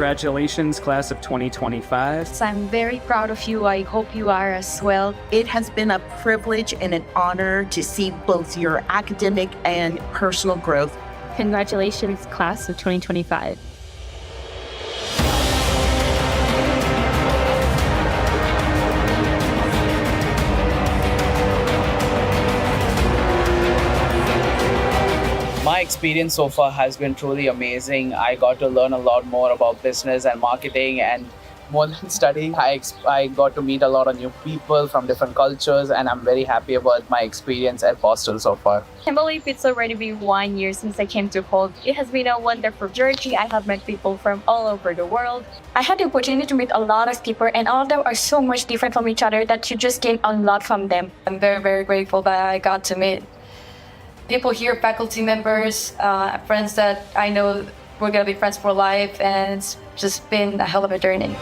Congratulations, class of 2025. So I'm very proud of you. I hope you are as well. It has been a privilege and an honor to see both your academic and personal growth. Congratulations, class of 2025. My experience so far has been truly amazing. I got to learn a lot more about business and marketing, and more than studying, I got to meet a lot of new people from different cultures, and I'm very happy about my experience at Boston so far. I can't believe it's already been 1 year since I came to Hult. It has been a wonderful journey. I have met people from all over the world. I had the opportunity to meet a lot of people, and all of them are so much different from each other that you just gain a lot from them. I'm very, very grateful that I got to meet people here, faculty members, friends that I know we're going to be friends for life, and it's just been a hell of a journey.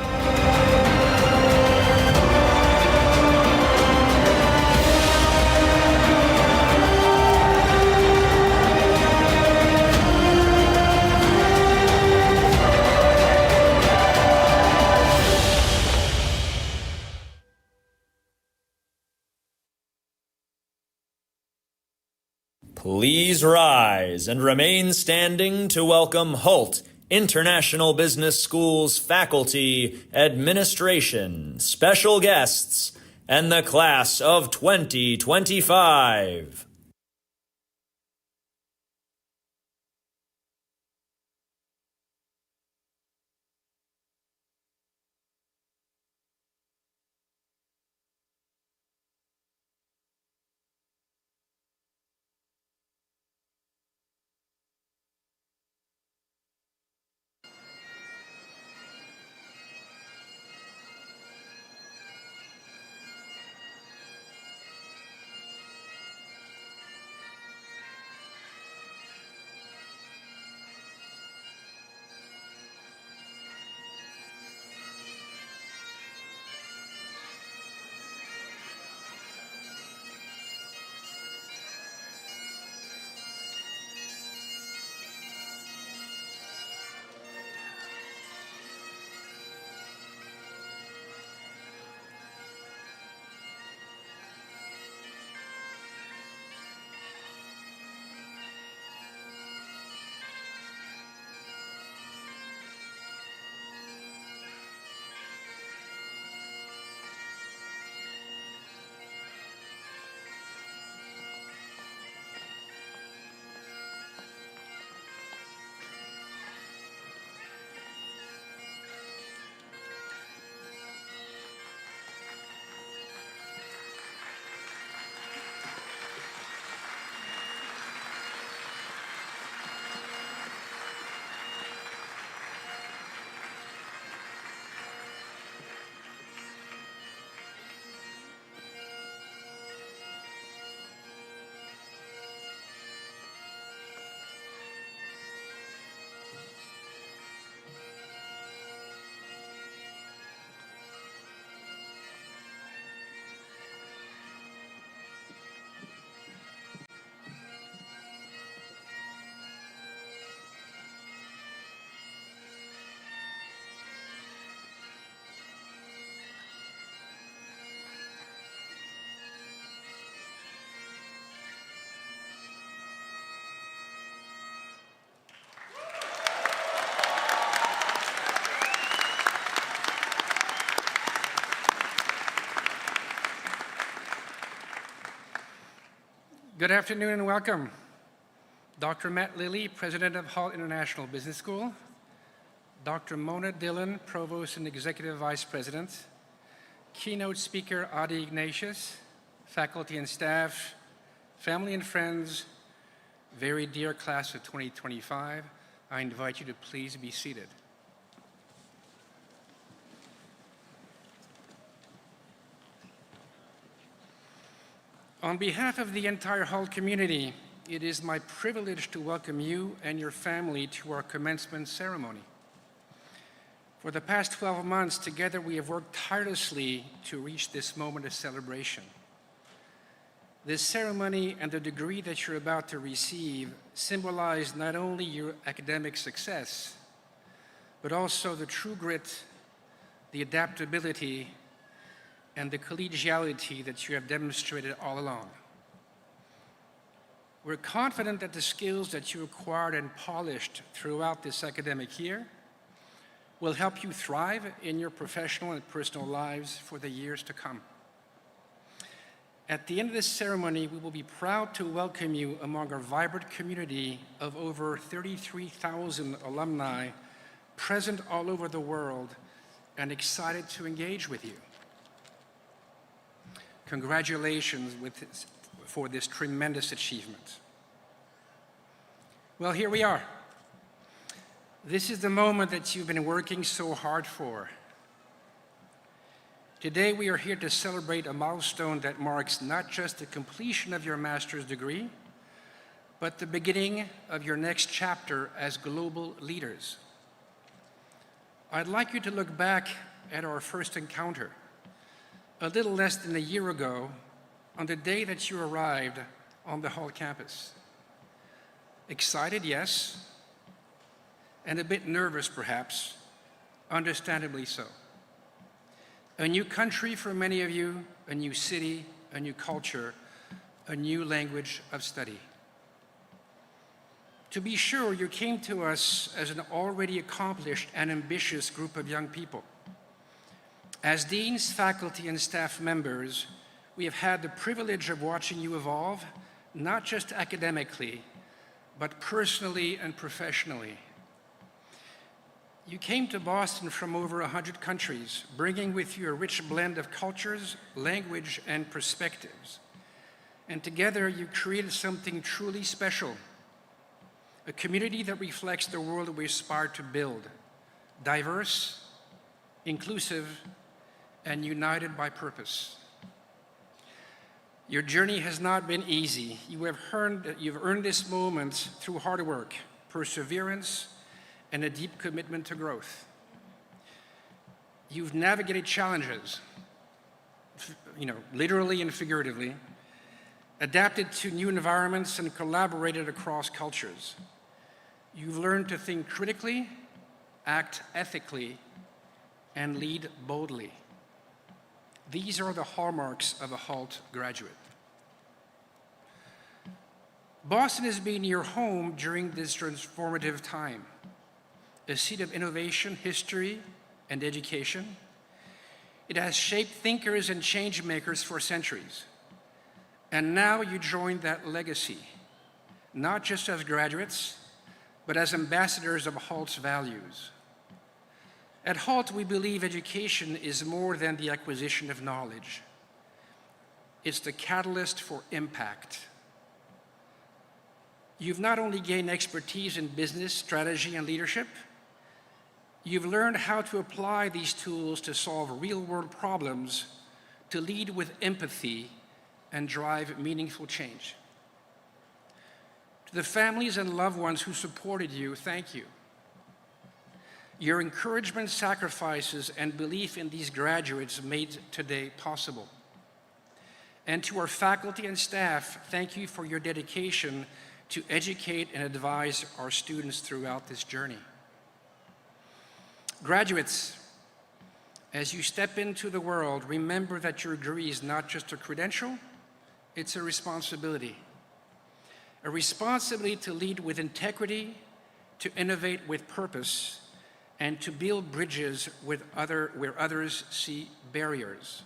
Please rise and remain standing to welcome Hult International Business School's faculty, administration, special guests, and the class of 2025. Good afternoon and welcome. Dr. Matt Lilley, President of Hult International Business School, Dr. Mona Dhillon, Provost and Executive Vice President, Keynote Speaker Adi Ignatius, faculty and staff, family and friends, very dear class of 2025, I invite you to please be seated. On behalf of the entire Hult community, it is my privilege to welcome you and your family to our commencement ceremony. For the past 12 months, together we have worked tirelessly to reach this moment of celebration. This ceremony and the degree that you're about to receive symbolize not only your academic success, but also the true grit, the adaptability, and the collegiality that you have demonstrated all along. We're confident that the skills that you acquired and polished throughout this academic year will help you thrive in your professional and personal lives for the years to come. At the end of this ceremony, we will be proud to welcome you among our vibrant community of over 33,000 alumni present all over the world and excited to engage with you. Congratulations for this tremendous achievement. Well, here we are. This is the moment that you've been working so hard for. Today, we are here to celebrate a milestone that marks not just the completion of your master's degree, but the beginning of your next chapter as global leaders. I'd like you to look back at our first encounter, a little less than a year ago, on the day that you arrived on the Hult campus. Excited, yes, and a bit nervous, perhaps, understandably so. A new country for many of you, a new city, a new culture, a new language of study. To be sure, you came to us as an already accomplished and ambitious group of young people. As deans, faculty, and staff members, we have had the privilege of watching you evolve, not just academically, but personally and professionally. You came to Boston from over 100 countries, bringing with you a rich blend of cultures, language, and perspectives. And together you created something truly special, a community that reflects the world we aspire to build, diverse, inclusive, and united by purpose. Your journey has not been easy. You've earned this moment through hard work, perseverance, and a deep commitment to growth. You've navigated challenges, literally and figuratively, adapted to new environments, and collaborated across cultures. You've learned to think critically, act ethically, and lead boldly. These are the hallmarks of a Hult graduate. Boston has been your home during this transformative time, a seat of innovation, history, and education. It has shaped thinkers and change makers for centuries. And now you join that legacy, not just as graduates, but as ambassadors of Hult's values. At Hult, we believe education is more than the acquisition of knowledge. It's the catalyst for impact. You've not only gained expertise in business, strategy, and leadership, you've learned how to apply these tools to solve real-world problems, to lead with empathy, and drive meaningful change. To the families and loved ones who supported you, thank you. Your encouragement, sacrifices, and belief in these graduates made today possible. And to our faculty and staff, thank you for your dedication to educate and advise our students throughout this journey. Graduates, as you step into the world, remember that your degree is not just a credential, it's a responsibility. A responsibility to lead with integrity, to innovate with purpose, and to build bridges where others see barriers.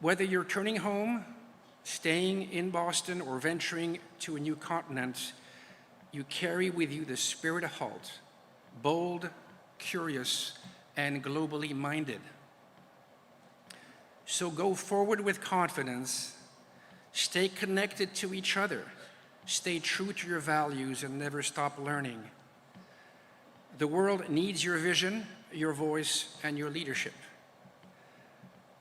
Whether you're turning home, staying in Boston, or venturing to a new continent, you carry with you the spirit of Hult, bold, curious, and globally minded. So go forward with confidence, stay connected to each other, stay true to your values, and never stop learning. The world needs your vision, your voice, and your leadership.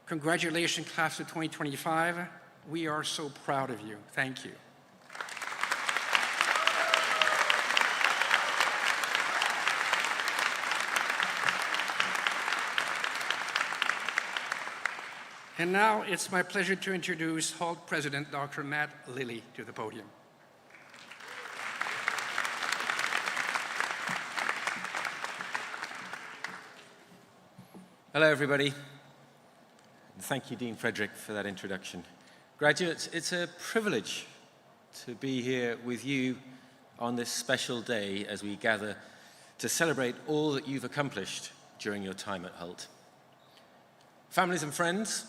Congratulations, class of 2025. We are so proud of you. Thank you. And now it's my pleasure to introduce Hult President Dr. Matt Lilley to the podium. Hello, everybody. And thank you, Dean Frédéric, for that introduction. Graduates, it's a privilege to be here with you on this special day as we gather to celebrate all that you've accomplished during your time at Hult. Families and friends,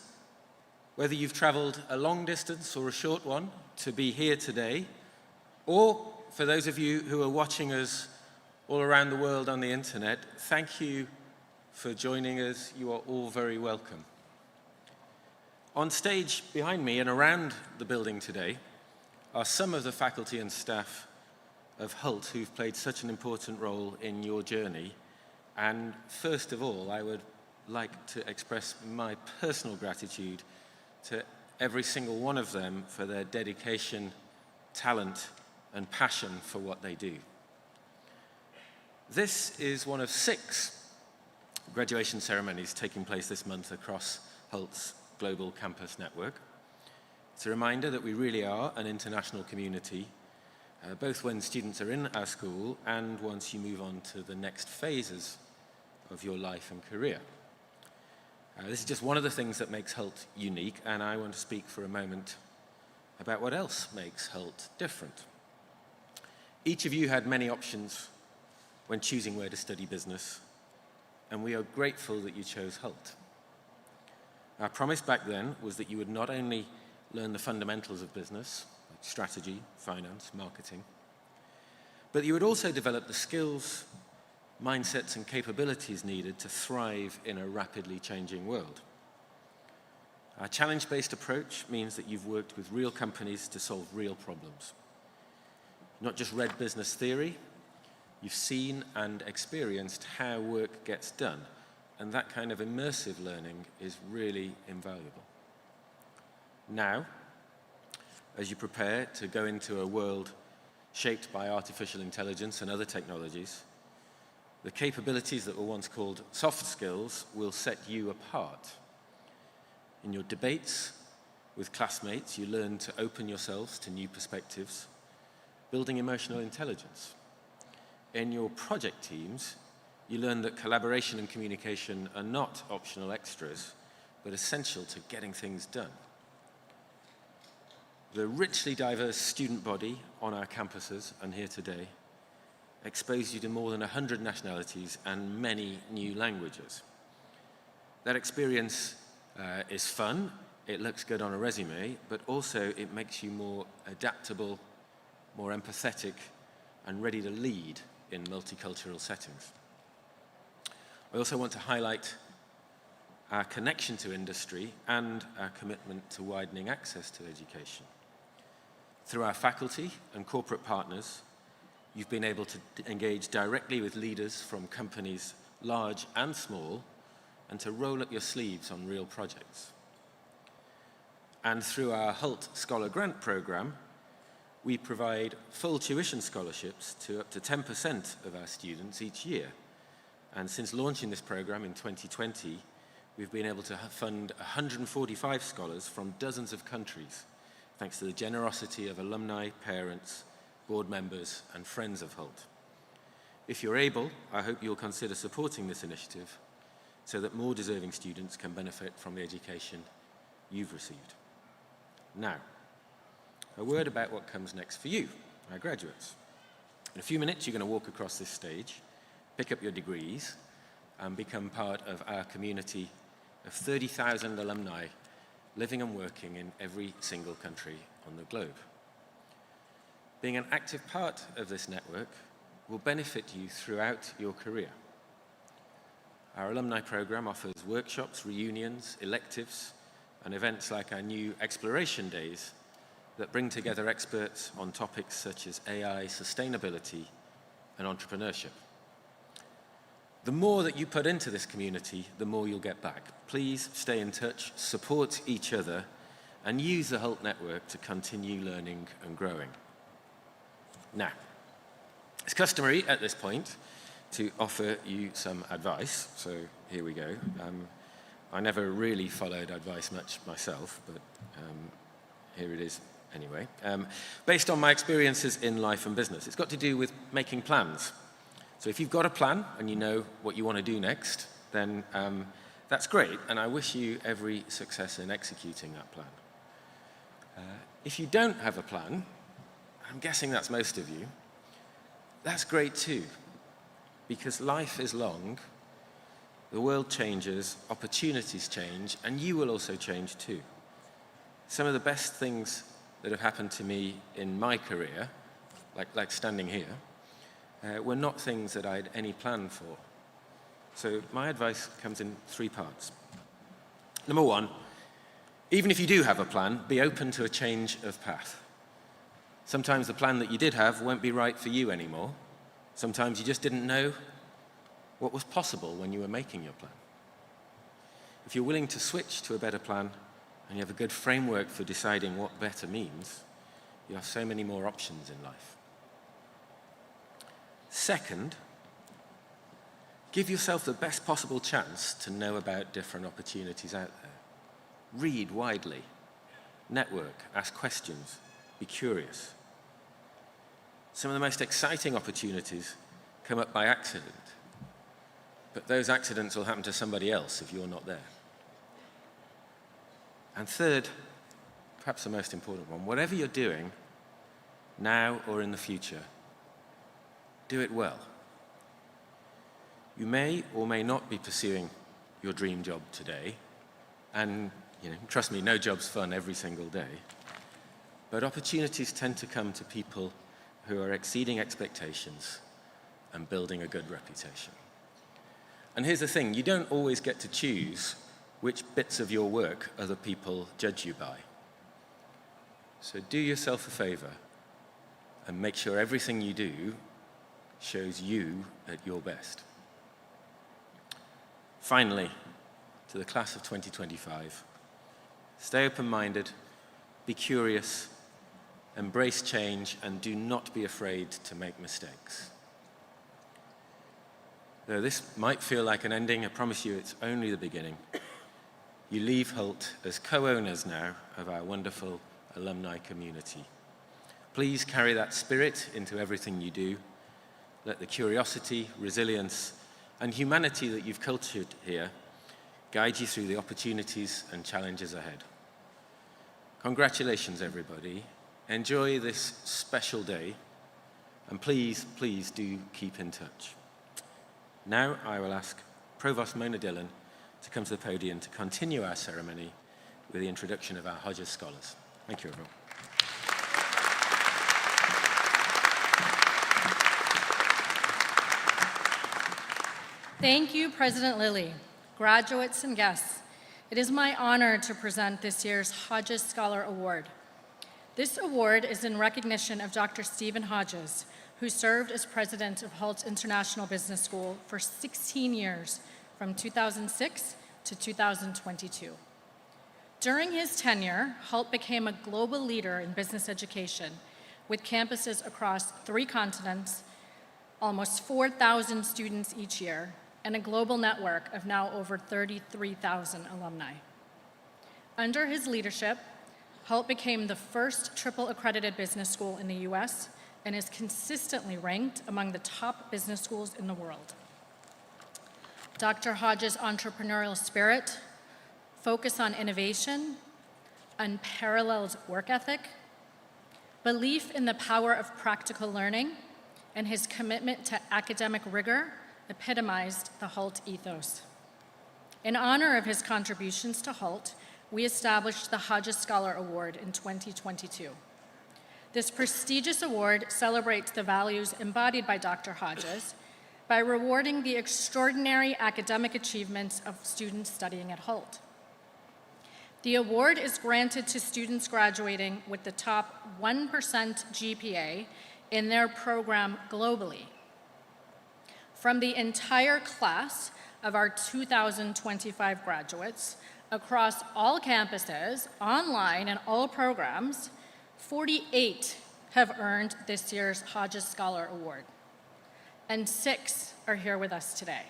whether you've traveled a long distance or a short one to be here today, or for those of you who are watching us all around the world on the internet, thank you for joining us. You are all very welcome. On stage behind me and around the building today are some of the faculty and staff of Hult who've played such an important role in your journey. And first of all, I would like to express my personal gratitude to every single one of them for their dedication, talent, and passion for what they do. This is one of 6 graduation ceremonies taking place this month across Hult's global campus network. It's a reminder that we really are an international community, both when students are in our school and once you move on to the next phases of your life and career. This is just one of the things that makes Hult unique, and I want to speak for a moment about what else makes Hult different. Each of you had many options when choosing where to study business, and we are grateful that you chose Hult. Our promise back then was that you would not only learn the fundamentals of business, like strategy, finance, marketing, but you would also develop the skills, mindsets, and capabilities needed to thrive in a rapidly changing world. Our challenge-based approach means that you've worked with real companies to solve real problems. Not just read business theory, you've seen and experienced how work gets done, and that kind of immersive learning is really invaluable. Now, as you prepare to go into a world shaped by artificial intelligence and other technologies, the capabilities that were once called soft skills will set you apart. In your debates with classmates, you learn to open yourselves to new perspectives, building emotional intelligence. In your project teams, you learn that collaboration and communication are not optional extras, but essential to getting things done. The richly diverse student body on our campuses and here today expose you to more than 100 nationalities and many new languages. That experience is fun, it looks good on a resume, but also it makes you more adaptable, more empathetic, and ready to lead in multicultural settings. I also want to highlight our connection to industry and our commitment to widening access to education. Through our faculty and corporate partners, you've been able to engage directly with leaders from companies large and small, and to roll up your sleeves on real projects. And through our Hult Scholar Grant program, we provide full tuition scholarships to up to 10% of our students each year. And since launching this program in 2020, we've been able to fund 145 scholars from dozens of countries, thanks to the generosity of alumni, parents, board members, and friends of Hult. If you're able, I hope you'll consider supporting this initiative so that more deserving students can benefit from the education you've received. Now, a word about what comes next for you, our graduates. In a few minutes, you're going to walk across this stage, pick up your degrees, and become part of our community of 30,000 alumni living and working in every single country on the globe. Being an active part of this network will benefit you throughout your career. Our alumni program offers workshops, reunions, electives, and events like our new Exploration Days that bring together experts on topics such as AI, sustainability, and entrepreneurship. The more that you put into this community, the more you'll get back. Please stay in touch, support each other, and use the Hult Network to continue learning and growing. Now, it's customary at this point to offer you some advice, so here we go. I never really followed advice much myself, but here it is anyway. Based on my experiences in life and business, it's got to do with making plans. So if you've got a plan and you know what you want to do next, then That's great, and I wish you every success in executing that plan. If you don't have a plan, I'm guessing that's most of you, that's great too, because life is long, the world changes, opportunities change, and you will also change too. Some of the best things that have happened to me in my career, like standing here, were not things that I had any plan for. So my advice comes in 3 parts. Number 1, even if you do have a plan, be open to a change of path. Sometimes the plan that you did have won't be right for you anymore. Sometimes you just didn't know what was possible when you were making your plan. If you're willing to switch to a better plan and you have a good framework for deciding what better means, you have so many more options in life. Second, give yourself the best possible chance to know about different opportunities out there. Read widely, network, ask questions, be curious. Some of the most exciting opportunities come up by accident, but those accidents will happen to somebody else if you're not there. And third, perhaps the most important one, whatever you're doing, now or in the future, do it well. You may or may not be pursuing your dream job today, and trust me, no job's fun every single day, but opportunities tend to come to people who are exceeding expectations and building a good reputation. And here's the thing, you don't always get to choose which bits of your work other people judge you by. So do yourself a favor and make sure everything you do shows you at your best. Finally, to the class of 2025, stay open-minded, be curious, embrace change, and do not be afraid to make mistakes. Though this might feel like an ending, I promise you it's only the beginning. You leave Hult as co-owners now of our wonderful alumni community. Please carry that spirit into everything you do. Let the curiosity, resilience, and humanity that you've cultured here guide you through the opportunities and challenges ahead. Congratulations, everybody. Enjoy this special day, and please, please do keep in touch. Now I will ask Provost Mona Dhillon to come to the podium to continue our ceremony with the introduction of our Hodges scholars. Thank you, everyone. Thank you, President Lilley, graduates and guests. It is my honor to present this year's Hodges Scholar Award. This award is in recognition of Dr. Stephen Hodges, who served as president of Hult International Business School for 16 years, from 2006 to 2022. During his tenure, Hult became a global leader in business education, with campuses across 3 continents, almost 4,000 students each year, and a global network of now over 33,000 alumni. Under his leadership, Hult became the first triple accredited business school in the US and is consistently ranked among the top business schools in the world. Dr. Hodges' entrepreneurial spirit, focus on innovation, unparalleled work ethic, belief in the power of practical learning, and his commitment to academic rigor epitomized the Hult ethos. In honor of his contributions to Hult, we established the Hodges Scholar Award in 2022. This prestigious award celebrates the values embodied by Dr. Hodges by rewarding the extraordinary academic achievements of students studying at Hult. The award is granted to students graduating with the top 1% GPA in their program globally. From the entire class of our 2025 graduates, across all campuses, online, and all programs, 48 have earned this year's Hodges Scholar Award, and 6 are here with us today.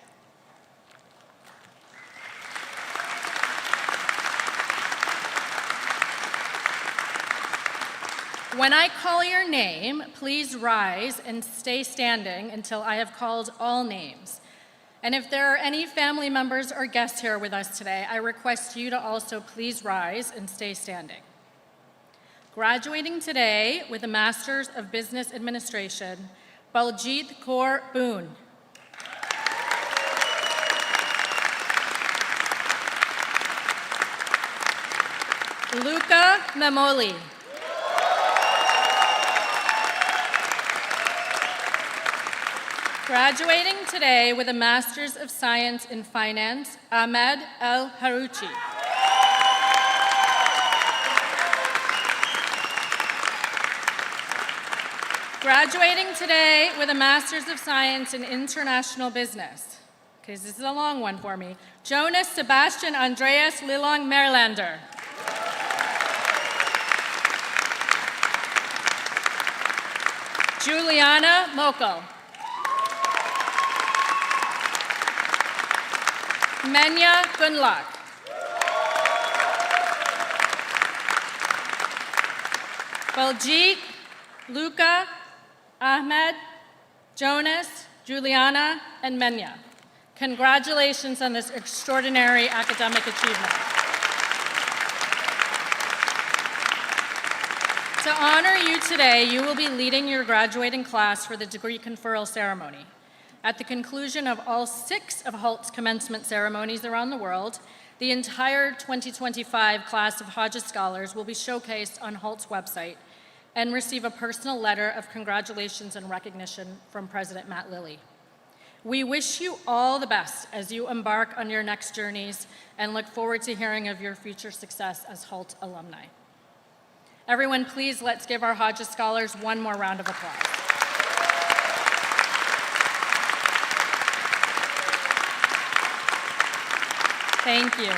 When I call your name, please rise and stay standing until I have called all names. And if there are any family members or guests here with us today, I request you to also please rise and stay standing. Graduating today with a Master's of Business Administration, Baljit Kaur Bhoon. Luca Memoli. Graduating today with a Master's of Science in Finance, Ahmed El Harouchi. Graduating today with a Master's of Science in International Business, because this is a long one for me, Jonas Sebastian Andreas Lilley Merlander. Juliana Moko. Menja Gundlach. Baljit, Luca, Ahmed, Jonas, Juliana, and Menja. Congratulations on this extraordinary academic achievement. To honor you today, you will be leading your graduating class for the degree conferral ceremony. At the conclusion of all 6 of Hult's commencement ceremonies around the world, the entire 2025 class of Hodges Scholars will be showcased on Hult's website and receive a personal letter of congratulations and recognition from President Matt Lilley. We wish you all the best as you embark on your next journeys and look forward to hearing of your future success as Hult alumni. Everyone, please let's give our Hodges Scholars one more round of applause. Thank you.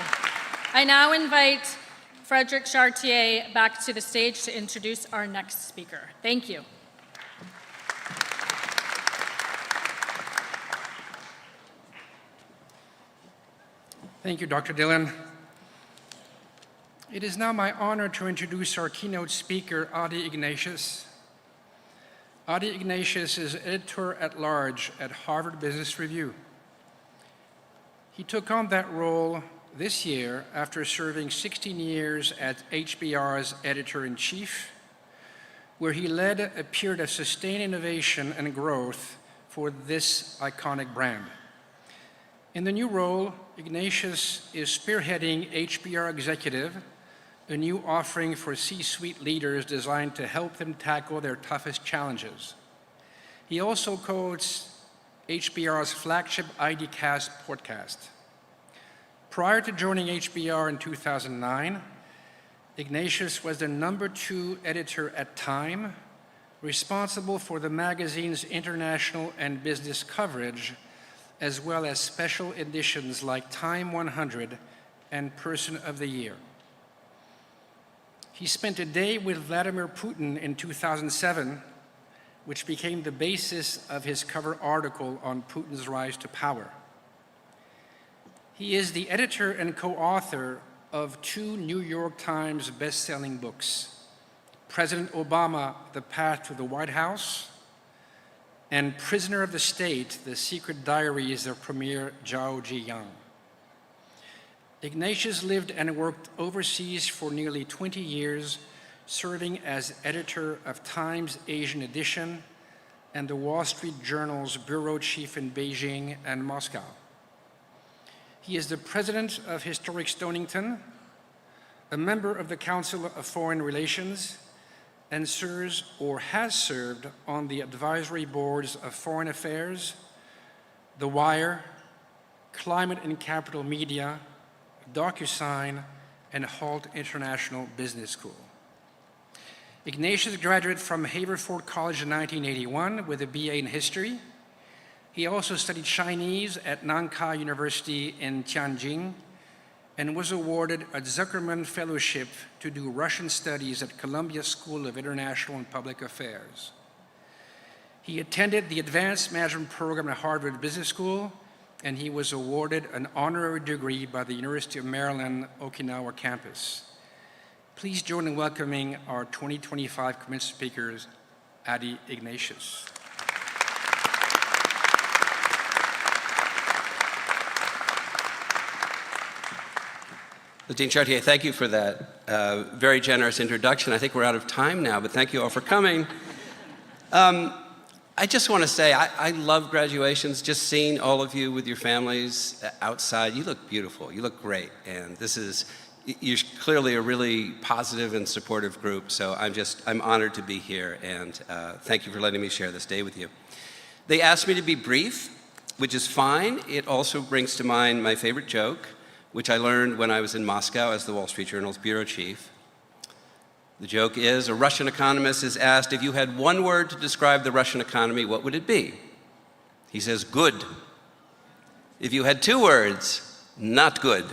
I now invite Frédéric Chartier back to the stage to introduce our next speaker. Thank you. Thank you, Dr. Dhillon. It is now my honor to introduce our keynote speaker, Adi Ignatius. Adi Ignatius is editor-at-large at Harvard Business Review. He took on that role this year after serving 16 years as HBR's editor-in-chief, where he led a period of sustained innovation and growth for this iconic brand. In the new role, Ignatius is spearheading HBR Executive, a new offering for C-suite leaders designed to help them tackle their toughest challenges. He also co-hosts HBR's flagship IDcast podcast. Prior to joining HBR in 2009, Ignatius was the #2 editor at Time, responsible for the magazine's international and business coverage, as well as special editions like Time 100 and Person of the Year. He spent a day with Vladimir Putin in 2007, which became the basis of his cover article on Putin's rise to power. He is the editor and co-author of 2 New York Times best-selling books, President Obama, The Path to the White House, and Prisoner of the State, The Secret Diaries of Premier Zhao Ziyang. Ignatius lived and worked overseas for nearly 20 years, serving as editor of Time's Asian edition and the Wall Street Journal's bureau chief in Beijing and Moscow. He is the president of Historic Stonington, a member of the Council of Foreign Relations, and serves or has served on the advisory boards of Foreign Affairs, The Wire, Climate and Capital Media, DocuSign, and Hult International Business School. Ignatius graduated from Haverford College in 1981 with a BA in History. He also studied Chinese at Nankai University in Tianjin and was awarded a Zuckerman Fellowship to do Russian studies at Columbia School of International and Public Affairs. He attended the Advanced Management Program at Harvard Business School, and he was awarded an honorary degree by the University of Maryland, Okinawa campus. Please join in welcoming our 2025 commencement speakers, Adi Ignatius. Dean Chartier, thank you for that very generous introduction. I think we're out of time now, but thank you all for coming. I just want to say I love graduations, just seeing all of you with your families outside. You look beautiful, you look great, and you're clearly a really positive and supportive group, so I'm honored to be here, and thank you for letting me share this day with you. They asked me to be brief, which is fine. It also brings to mind my favorite joke, which I learned when I was in Moscow as the Wall Street Journal's bureau chief. The joke is, a Russian economist is asked, if you had one word to describe the Russian economy, what would it be? He says, good. If you had two words, not good.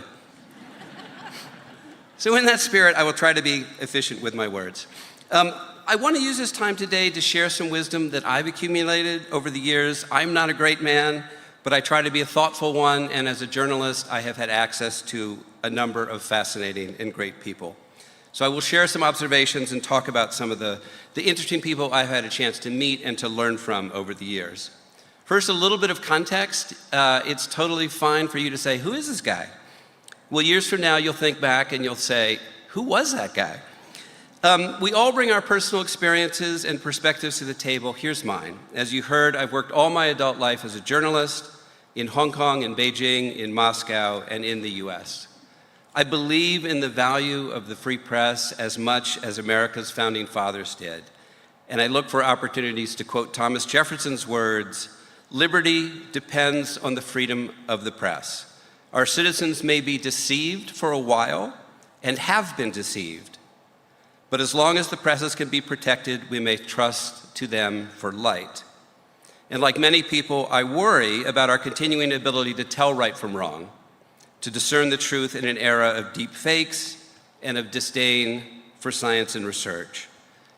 So in that spirit, I will try to be efficient with my words. I want to use this time today to share some wisdom that I've accumulated over the years. I'm not a great man, but I try to be a thoughtful one, and as a journalist, I have had access to a number of fascinating and great people. So I will share some observations and talk about some of the interesting people I've had a chance to meet and to learn from over the years. First, a little bit of context. It's totally fine for you to say, who is this guy? Well, years from now, you'll think back and you'll say, who was that guy? We all bring our personal experiences and perspectives to the table. Here's mine. As you heard, I've worked all my adult life as a journalist in Hong Kong, in Beijing, in Moscow, and in the US. I believe in the value of the free press as much as America's founding fathers did. And I look for opportunities to quote Thomas Jefferson's words, "Liberty depends on the freedom of the press. Our citizens may be deceived for a while and have been deceived, but as long as the presses can be protected, we may trust to them for light." And like many people, I worry about our continuing ability to tell right from wrong, to discern the truth in an era of deep fakes and of disdain for science and research.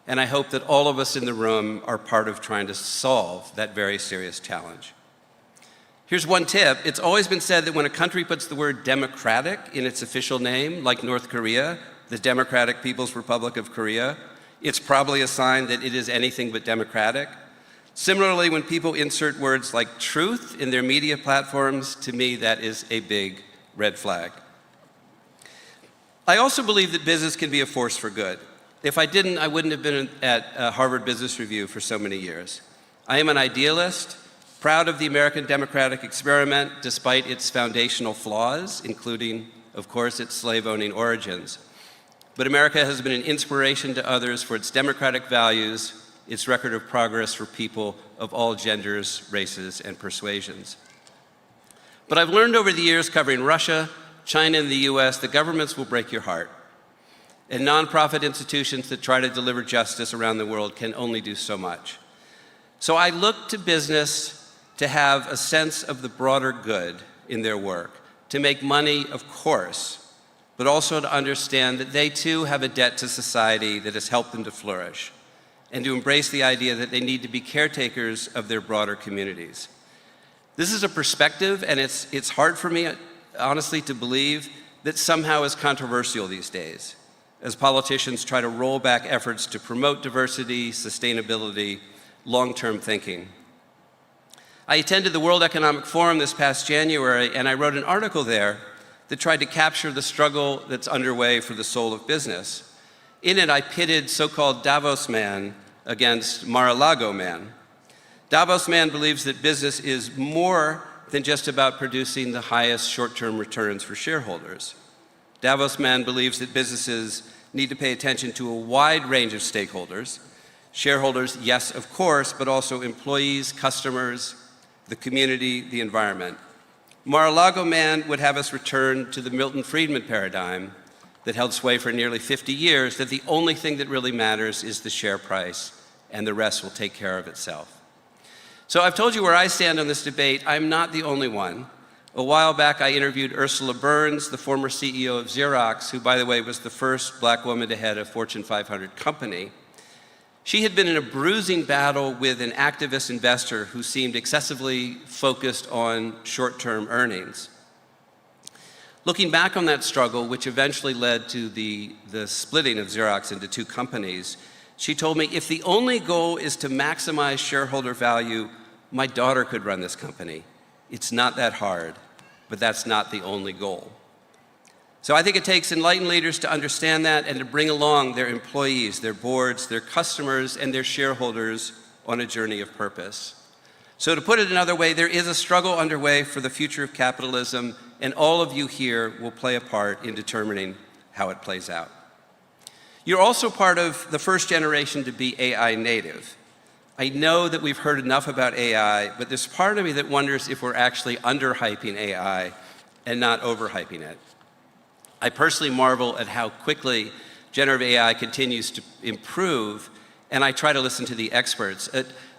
And I hope that all of us in the room are part of trying to solve that very serious challenge. Here's one tip. It's always been said that when a country puts the word democratic in its official name, like North Korea, the Democratic People's Republic of Korea, it's probably a sign that it is anything but democratic. Similarly, when people insert words like truth in their media platforms, to me that is a big red flag. I also believe that business can be a force for good. If I didn't, I wouldn't have been at Harvard Business Review for so many years. I am an idealist, proud of the American democratic experiment despite its foundational flaws, including, of course, its slave-owning origins. But America has been an inspiration to others for its democratic values, its record of progress for people of all genders, races, and persuasions. But I've learned over the years covering Russia, China, and the US that governments will break your heart. And nonprofit institutions that try to deliver justice around the world can only do so much. So I look to business to have a sense of the broader good in their work, to make money, of course, but also to understand that they too have a debt to society that has helped them to flourish, and to embrace the idea that they need to be caretakers of their broader communities. This is a perspective, and it's hard for me, honestly, to believe that somehow is controversial these days, as politicians try to roll back efforts to promote diversity, sustainability, long-term thinking. I attended the World Economic Forum this past January, and I wrote an article there that tried to capture the struggle that's underway for the soul of business. In it, I pitted so-called Davos man against Mar-a-Lago man. Davos man believes that business is more than just about producing the highest short-term returns for shareholders. Davos man believes that businesses need to pay attention to a wide range of stakeholders. Shareholders, yes, of course, but also employees, customers, the community, the environment. Mar-a-Lago man would have us return to the Milton Friedman paradigm that held sway for nearly 50 years, that the only thing that really matters is the share price, and the rest will take care of itself. So I've told you where I stand on this debate. I'm not the only one. A while back, I interviewed Ursula Burns, the former CEO of Xerox, who, by the way, was the first black woman to head a Fortune 500 company. She had been in a bruising battle with an activist investor who seemed excessively focused on short-term earnings. Looking back on that struggle, which eventually led to the splitting of Xerox into two companies, she told me, if the only goal is to maximize shareholder value, my daughter could run this company. It's not that hard, but that's not the only goal. So I think it takes enlightened leaders to understand that and to bring along their employees, their boards, their customers, and their shareholders on a journey of purpose. So to put it another way, there is a struggle underway for the future of capitalism, and all of you here will play a part in determining how it plays out. You're also part of the first generation to be AI native. I know that we've heard enough about AI, but there's part of me that wonders if we're actually underhyping AI and not overhyping it. I personally marvel at how quickly generative AI continues to improve, and I try to listen to the experts.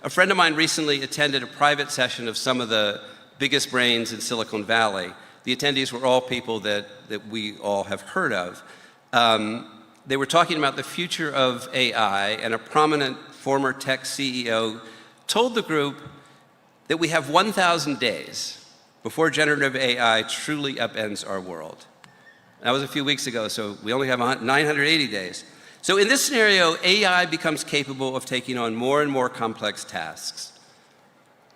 A friend of mine recently attended a private session of some of the biggest brains in Silicon Valley. The attendees were all people that we all have heard of. They were talking about the future of AI, and a prominent former tech CEO told the group that we have 1,000 days before generative AI truly upends our world. That was a few weeks ago, so we only have 980 days. So in this scenario, AI becomes capable of taking on more and more complex tasks.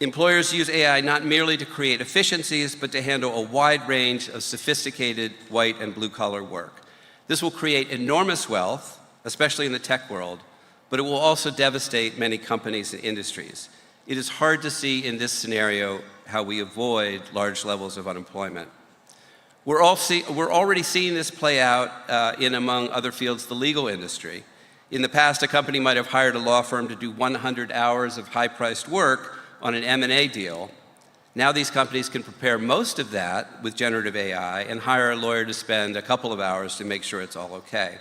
Employers use AI not merely to create efficiencies, but to handle a wide range of sophisticated white and blue-collar work. This will create enormous wealth, especially in the tech world, but it will also devastate many companies and industries. It is hard to see in this scenario how we avoid large levels of unemployment. We're already seeing this play out in, among other fields, the legal industry. In the past, a company might have hired a law firm to do 100 hours of high-priced work on an M&A deal. Now these companies can prepare most of that with generative AI and hire a lawyer to spend a couple of hours to make sure it's all okay.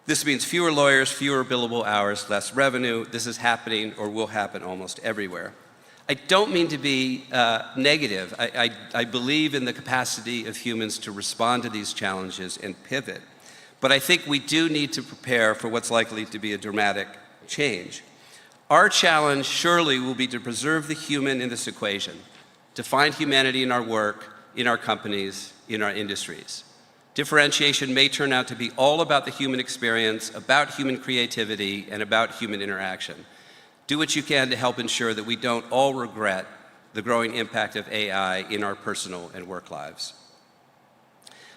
This means fewer lawyers, fewer billable hours, less revenue. This is happening or will happen almost everywhere. I don't mean to be negative. I believe in the capacity of humans to respond to these challenges and pivot. But I think we do need to prepare for what's likely to be a dramatic change. Our challenge surely will be to preserve the human in this equation, to find humanity in our work, in our companies, in our industries. Differentiation may turn out to be all about the human experience, about human creativity, and about human interaction. Do what you can to help ensure that we don't all regret the growing impact of AI in our personal and work lives.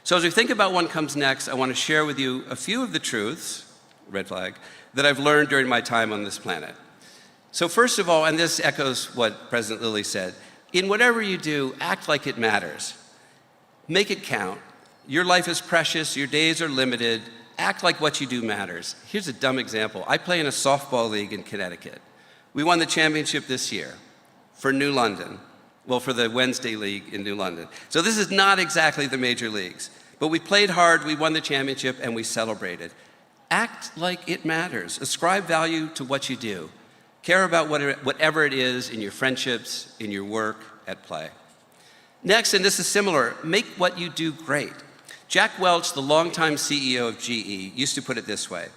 So as we think about what comes next, I want to share with you a few of the truths, red flag, that I've learned during my time on this planet. So first of all, and this echoes what President Lilley said, in whatever you do, act like it matters. Make it count. Your life is precious, your days are limited. Act like what you do matters. Here's a dumb example. I play in a softball league in Connecticut. We won the championship this year for New London. Well, for the Wednesday League in New London. So this is not exactly the major leagues. But we played hard, we won the championship, and we celebrated. Act like it matters. Ascribe value to what you do. Care about whatever it is in your friendships, in your work, at play. Next, and this is similar, make what you do great. Jack Welch, the longtime CEO of GE, used to put it this way.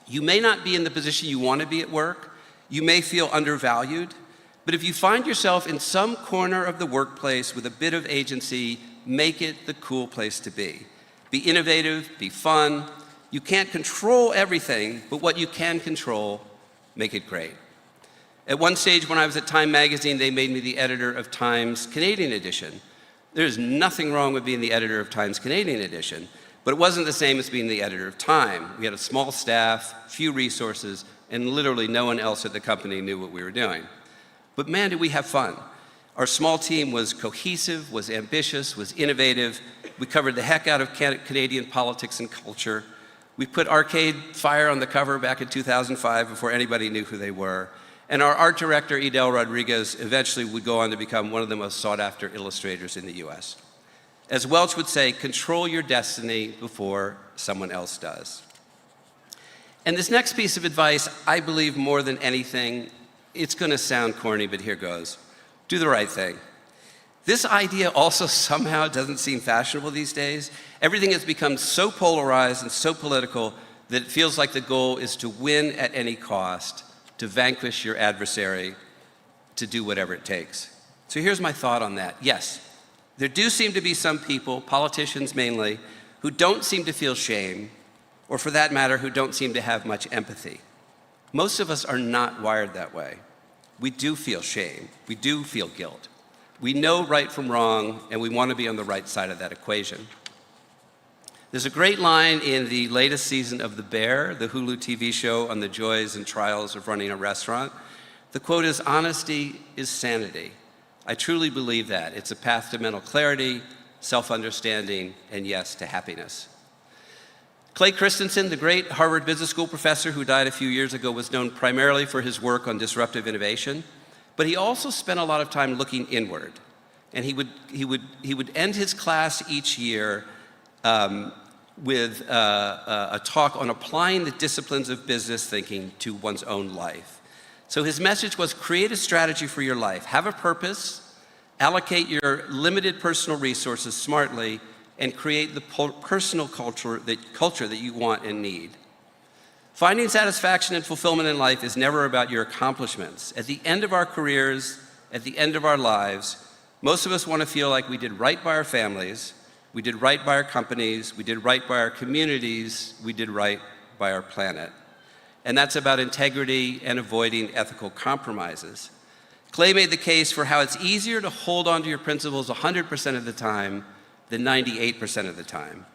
You may not be in the position you want to be at work. You may feel undervalued. But if you find yourself in some corner of the workplace with a bit of agency, make it the cool place to be. Be innovative, be fun. You can't control everything, but what you can control, make it great. At one stage when I was at Time magazine, they made me the editor of Time's Canadian edition. There's nothing wrong with being the editor of Time's Canadian edition, but it wasn't the same as being the editor of Time. We had a small staff, few resources, and literally no one else at the company knew what we were doing. But man, did we have fun. Our small team was cohesive, was ambitious, was innovative. We covered the heck out of Canadian politics and culture. We put Arcade Fire on the cover back in 2005 before anybody knew who they were. And our art director, Idel Rodriguez, eventually would go on to become one of the most sought-after illustrators in the US. As Welch would say, control your destiny before someone else does. And this next piece of advice, I believe more than anything, it's going to sound corny, but here goes. Do the right thing. This idea also somehow doesn't seem fashionable these days. Everything has become so polarized and so political that it feels like the goal is to win at any cost, to vanquish your adversary, to do whatever it takes. So here's my thought on that. Yes, there do seem to be some people, politicians mainly, who don't seem to feel shame, or for that matter, who don't seem to have much empathy. Most of us are not wired that way. We do feel shame. We do feel guilt. We know right from wrong, and we want to be on the right side of that equation. There's a great line in the latest season of The Bear, the Hulu TV show on the joys and trials of running a restaurant. The quote is, "Honesty is sanity." I truly believe that. It's a path to mental clarity, self-understanding, and yes, to happiness. Clay Christensen, the great Harvard Business School professor who died a few years ago, was known primarily for his work on disruptive innovation, but he also spent a lot of time looking inward. And he would end his class each year with a talk on applying the disciplines of business thinking to one's own life. So his message was, create a strategy for your life, have a purpose, allocate your limited personal resources smartly, and create the personal culture that you want and need. Finding satisfaction and fulfillment in life is never about your accomplishments. At the end of our careers, at the end of our lives, most of us want to feel like we did right by our families, we did right by our companies, we did right by our communities, we did right by our planet. And that's about integrity and avoiding ethical compromises. Clay made the case for how it's easier to hold on to your principles 100% of the time than 98% of the time,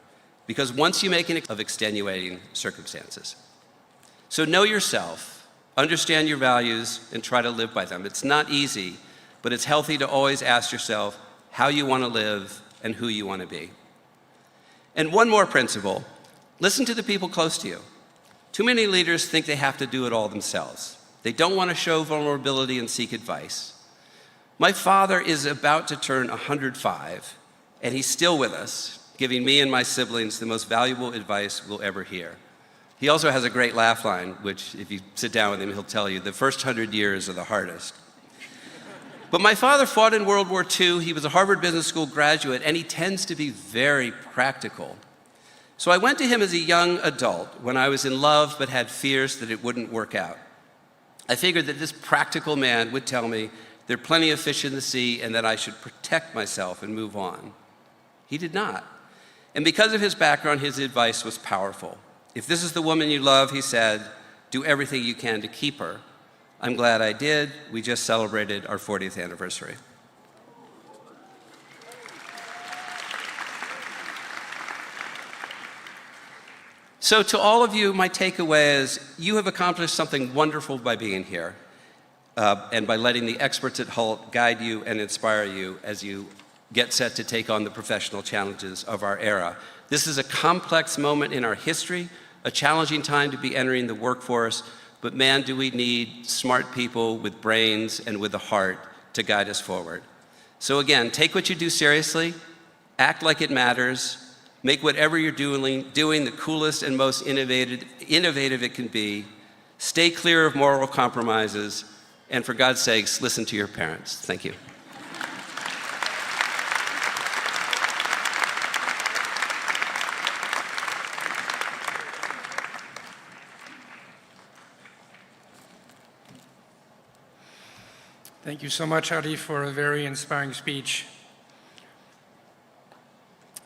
because once you make an of extenuating circumstances. So know yourself, understand your values, and try to live by them. It's not easy, but it's healthy to always ask yourself how you want to live and who you want to be. And one more principle, listen to the people close to you. Too many leaders think they have to do it all themselves. They don't want to show vulnerability and seek advice. My father is about to turn 105, and he's still with us, giving me and my siblings the most valuable advice we'll ever hear. He also has a great laugh line, which if you sit down with him, he'll tell you the first 100 years are the hardest. But my father fought in World War II. He was a Harvard Business School graduate, and he tends to be very practical. So I went to him as a young adult when I was in love but had fears that it wouldn't work out. I figured that this practical man would tell me there are plenty of fish in the sea and that I should protect myself and move on. He did not. And because of his background, his advice was powerful. If this is the woman you love, he said, do everything you can to keep her. I'm glad I did. We just celebrated our 40th anniversary. So to all of you, my takeaway is you have accomplished something wonderful by being here and by letting the experts at Hult guide you and inspire you as you get set to take on the professional challenges of our era. This is a complex moment in our history, a challenging time to be entering the workforce, but man, do we need smart people with brains and with a heart to guide us forward. So again, take what you do seriously, act like it matters, make whatever you're doing the coolest and most innovative it can be, stay clear of moral compromises, and for God's sakes, listen to your parents. Thank you. Thank you so much, Hadi, for a very inspiring speech.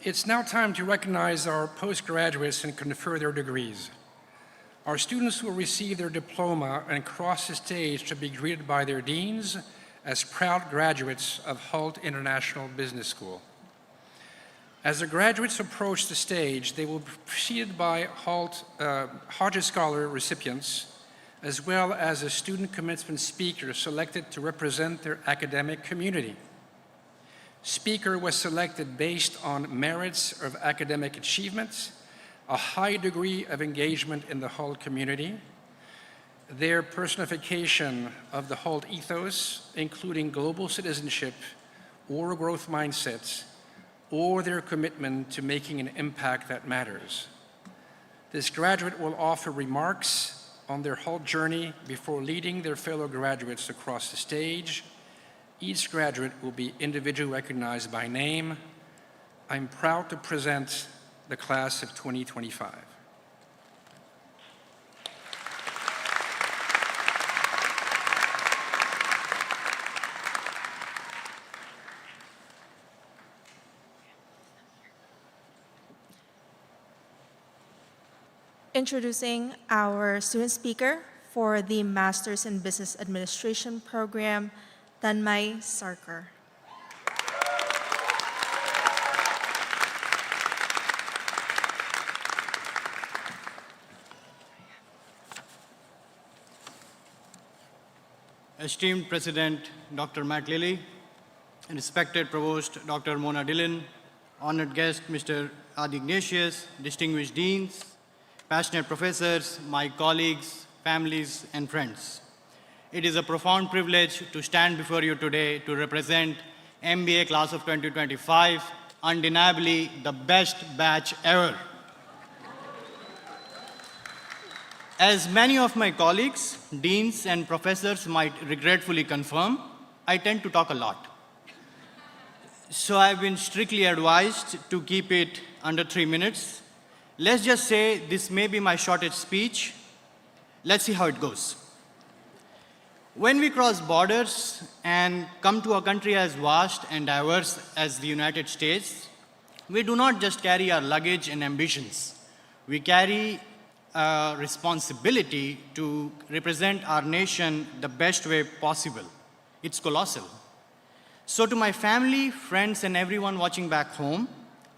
It's now time to recognize our postgraduates and confer their degrees. Our students will receive their diploma and cross the stage to be greeted by their deans as proud graduates of Hult International Business School. As the graduates approach the stage, they will be preceded by Hodges Scholar recipients, as well as a student commencement speaker selected to represent their academic community. Speaker was selected based on merits of academic achievements, a high degree of engagement in the Hult community, their personification of the Hult ethos, including global citizenship or growth mindsets, or their commitment to making an impact that matters. This graduate will offer remarks on their Hult journey before leading their fellow graduates across the stage. Each graduate will be individually recognized by name. I'm proud to present the class of 2025. Introducing our student speaker for the Masters in Business Administration program, Tanmay Sarkar. esteemed President Dr. Matt Lilley, respected Provost Dr. Mona Dhillon, honored guest Mr. Ignatius, distinguished deans, passionate professors, my colleagues, families, and friends. It is a profound privilege to stand before you today to represent MBA class of 2025, undeniably the best batch ever. As many of my colleagues, deans, and professors might regretfully confirm, I tend to talk a lot. So I've been strictly advised to keep it under 3 minutes. Let's just say this may be my shortest speech. Let's see how it goes. When we cross borders and come to a country as vast and diverse as the United States, we do not just carry our luggage and ambitions. We carry a responsibility to represent our nation the best way possible. It's colossal. So to my family, friends, and everyone watching back home,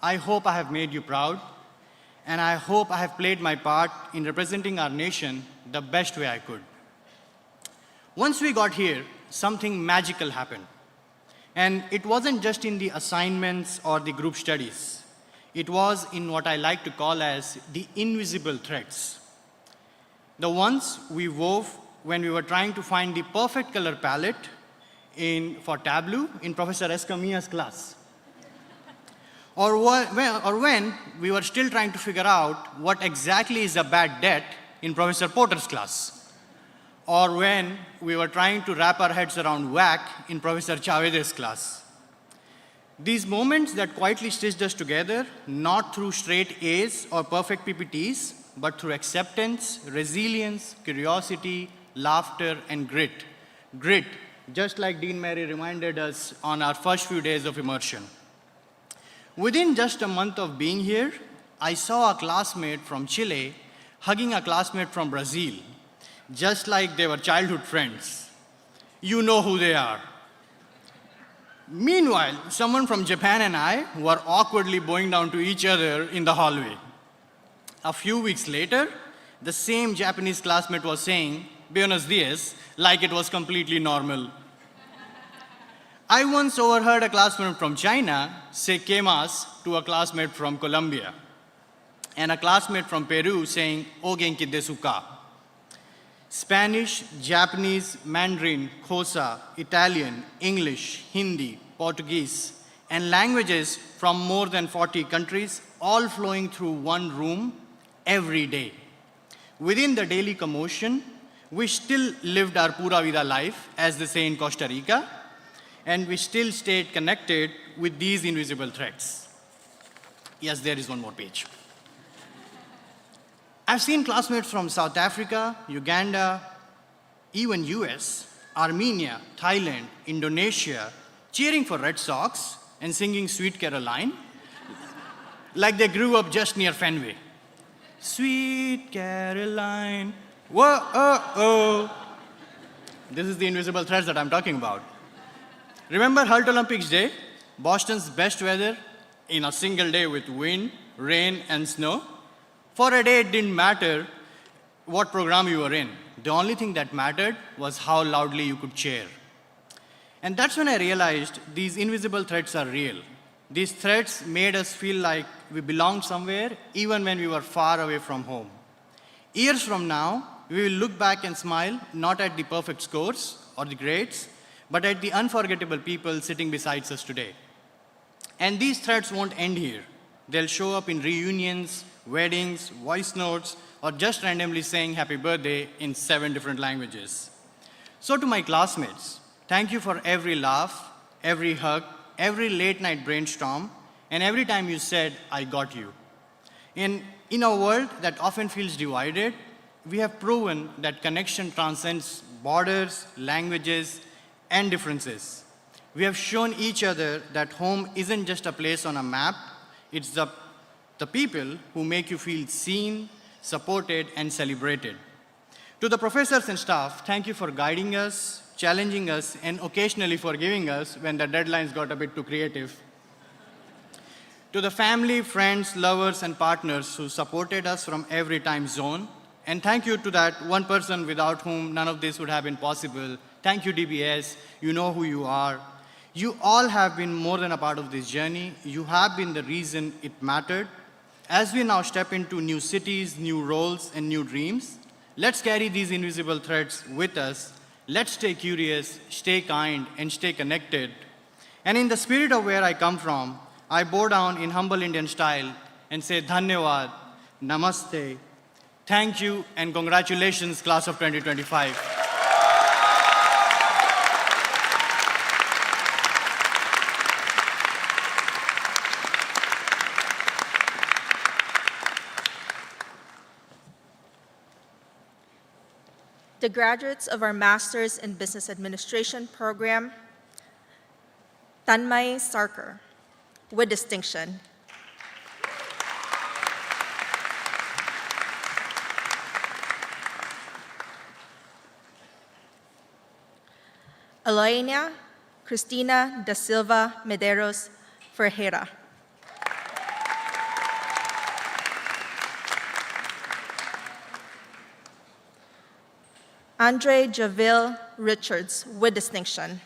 I hope I have made you proud, and I hope I have played my part in representing our nation the best way I could. Once we got here, something magical happened. And it wasn't just in the assignments or the group studies. It was in what I like to call as the invisible threads. The ones we wove when we were trying to find the perfect color palette for Tableau in Professor Escamilla's class. Or when we were still trying to figure out what exactly is a bad debt in Professor Porter's class. Or when we were trying to wrap our heads around WAC in Professor Chavede's class. These moments that quietly stitched us together, not through straight A's or perfect PPTs, but through acceptance, resilience, curiosity, laughter, and grit. Grit, just like Dean Mary reminded us on our first few days of immersion. Within just a month of being here, I saw a classmate from Chile hugging a classmate from Brazil, just like they were childhood friends. You know who they are. Meanwhile, someone from Japan and I were awkwardly bowing down to each other in the hallway. A few weeks later, the same Japanese classmate was saying, "Buenos dias," like it was completely normal. I once overheard a classmate from China say "que más" to a classmate from Colombia, and a classmate from Peru saying "o genki desu ka." Spanish, Japanese, Mandarin, Xhosa, Italian, English, Hindi, Portuguese, and languages from more than 40 countries, all flowing through one room every day. Within the daily commotion, we still lived our pura vida life, as they say in Costa Rica, and we still stayed connected with these invisible threads. Yes, there is one more page. I've seen classmates from South Africa, Uganda, even US, Armenia, Thailand, Indonesia, cheering for Red Sox and singing Sweet Caroline like they grew up just near Fenway. Sweet Caroline, whoa-oh-oh. This is the invisible threads that I'm talking about. Remember Hult Olympics Day? Boston's best weather in a single day with wind, rain, and snow? For a day, it didn't matter what program you were in. The only thing that mattered was how loudly you could cheer. And that's when I realized these invisible threads are real. These threads made us feel like we belonged somewhere, even when we were far away from home. Years from now, we will look back and smile, not at the perfect scores or the grades, but at the unforgettable people sitting beside us today. And these threads won't end here. They'll show up in reunions, weddings, voice notes, or just randomly saying happy birthday in 7 different languages. So to my classmates, thank you for every laugh, every hug, every late night brainstorm, and every time you said, "I got you." In a world that often feels divided, we have proven that connection transcends borders, languages, and differences. We have shown each other that home isn't just a place on a map, it's the people who make you feel seen, supported, and celebrated. To the professors and staff, thank you for guiding us, challenging us, and occasionally forgiving us when the deadlines got a bit too creative. To the family, friends, lovers, and partners who supported us from every time zone, and thank you to that one person without whom none of this would have been possible, Thank you, DBS. You know who you are. You all have been more than a part of this journey. You have been the reason it mattered. As we now step into new cities, new roles, and new dreams, let's carry these invisible threads with us. Let's stay curious, stay kind, and stay connected. And in the spirit of where I come from, I bow down in humble Indian style and say Dhanyavad, Namaste, thank you, and congratulations, class of 2025. The graduates of our Master's in Business Administration program, Tanmay, Sarkar, with distinction. Elena Cristina da Silva Medeiros Ferreira. Andre Javille Richards, with distinction.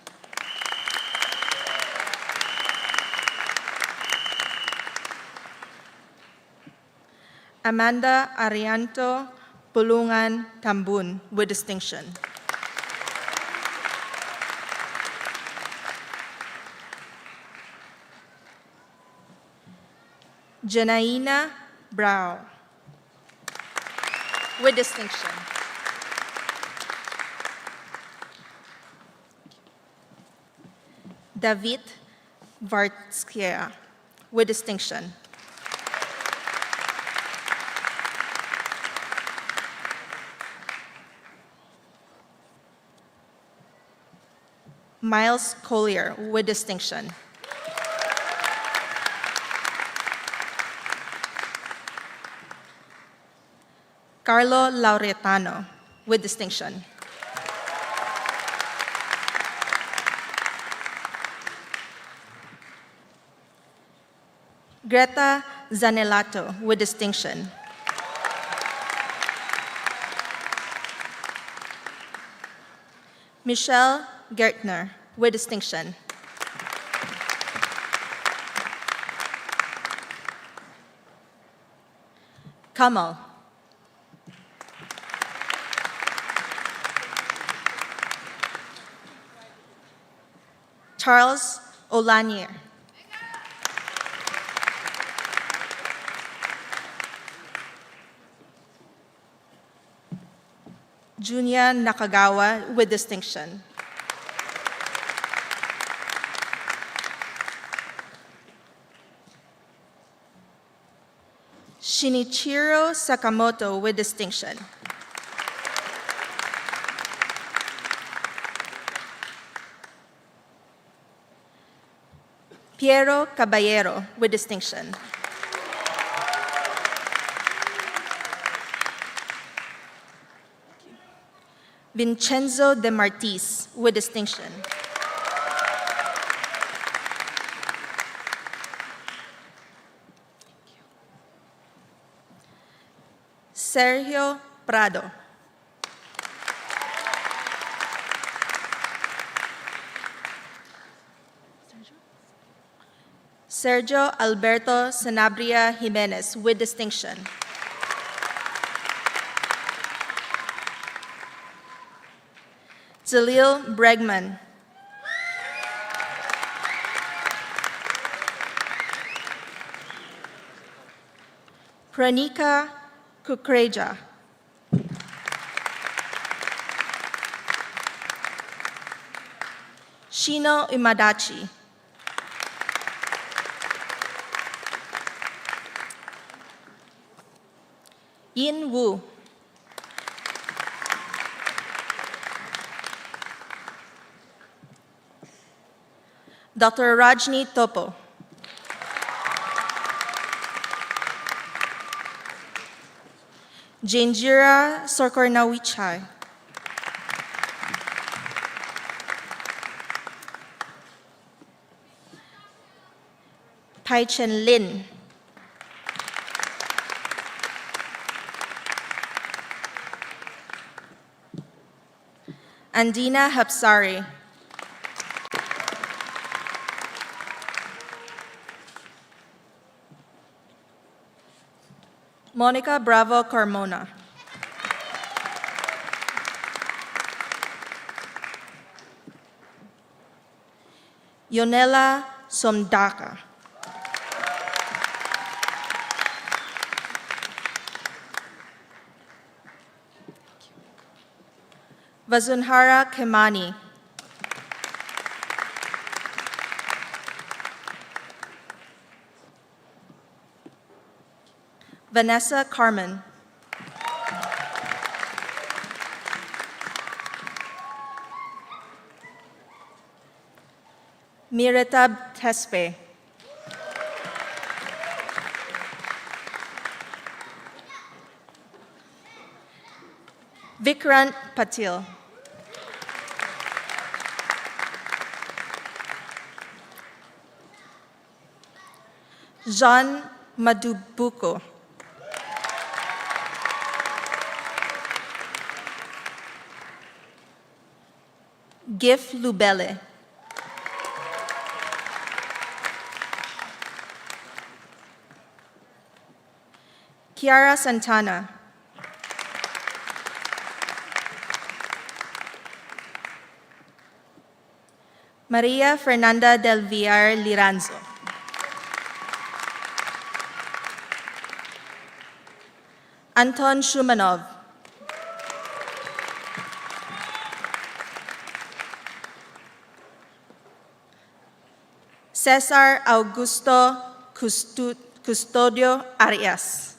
Amanda Arianto Pulungan Tambun, with distinction. Janaina Brau, with distinction. David Vartskia, with distinction. Miles Collier, with distinction. Carlo Lauretano, with distinction. Greta Zanelato, with distinction. Michelle Gertner, with distinction. Kamal. Charles Olanier. Junia Nakagawa, with distinction. Shinichiro Sakamoto, with distinction. Piero Caballero, with distinction. Vincenzo De Martis, with distinction. Sergio Prado. Sergio Alberto Sanabria Jimenez, with distinction. Zalil Bregman. Pranika Kukreja. Shino Imadachi. Yin Wu. Dr. Rajni Topo. Janjira Sorkornawichai. Pai Chen Lin. Andina Hapsari. Monica Bravo Carmona. Yonela Somdaka. Vazunhara Kemani. Vanessa Carmen. Miritab Tespe. Vikrant Patil. Jean Madubuko. Gif Lubele. Kiara Santana. Maria Fernanda del Villar Liranzo. Anton Shumanov. Cesar Augusto Custodio Arias.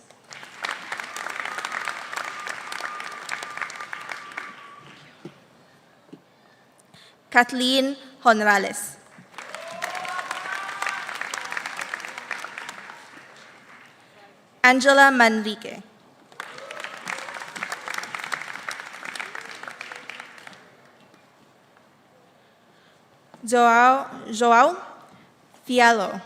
Kathleen Honrales. Angela Manrique. Joao Fialo.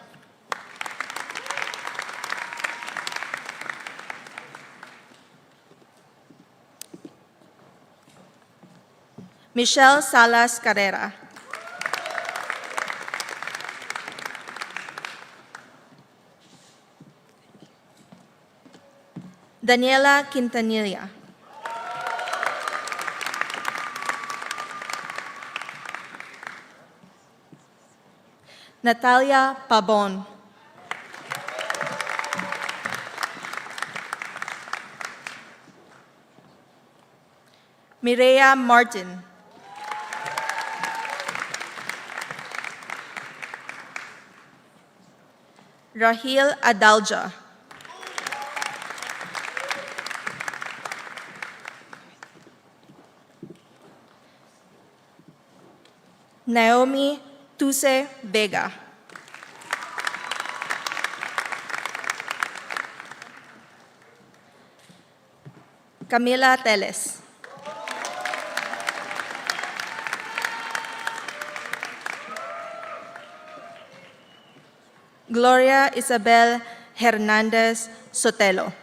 Michelle Salas Carrera. Daniela Quintanilla. Natalia Pabon. Mireya Martin. Rahil Adalja. Naomi Tuse Vega. Camila Teles. Gloria Isabel Hernandez Sotelo.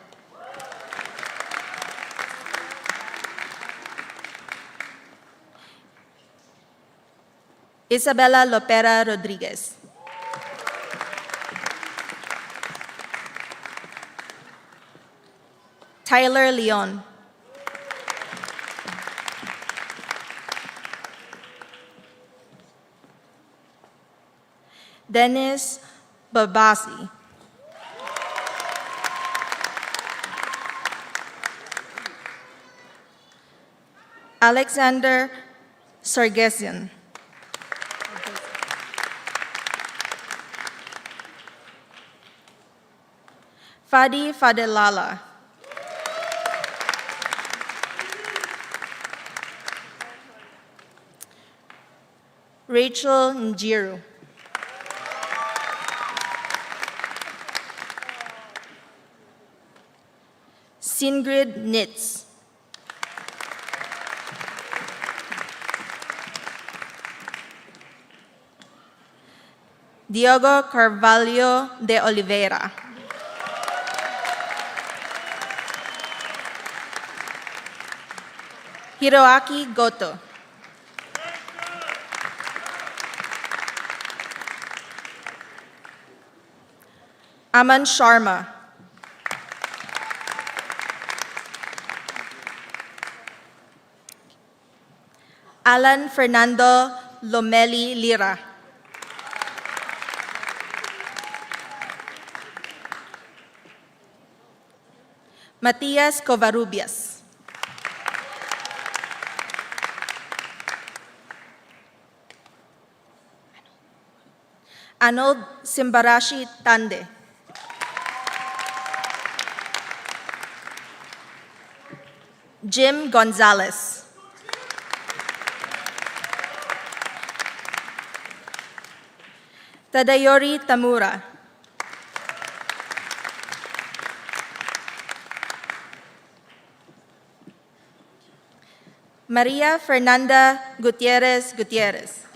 Isabella Lopera Rodriguez. Tyler Leon. Dennis Babasi. Alexander Sargesian. Fadi Fadelala. Rachel Njiru. Singrid Nitz. Diogo Carvalho de Oliveira. Hiroaki Goto. Aman Sharma. Alan Fernando Lomeli Lira. Matias Covarrubias. Arnold Simbarashi Tande. Jim Gonzalez. Tadayori Tamura. Maria Fernanda Gutierrez Gutierrez.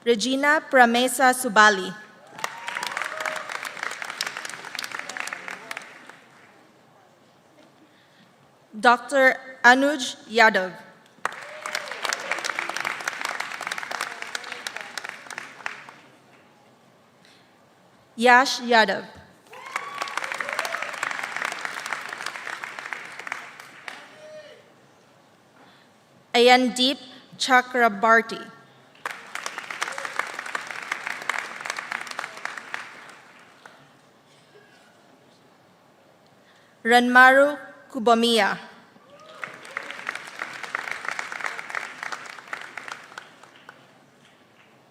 Regina Pramesa Subali. Dr. Anuj Yadav. Yash Yadav. Ayandeep Chakrabarti. Ranmaru Kubamiya.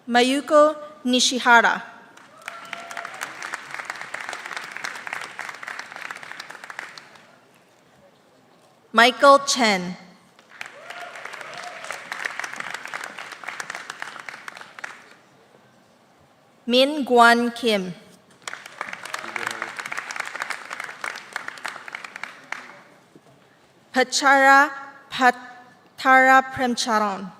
Mayuko Nishihara. Michael Chen. Min Guan Kim. Pachara Patara Premcharan.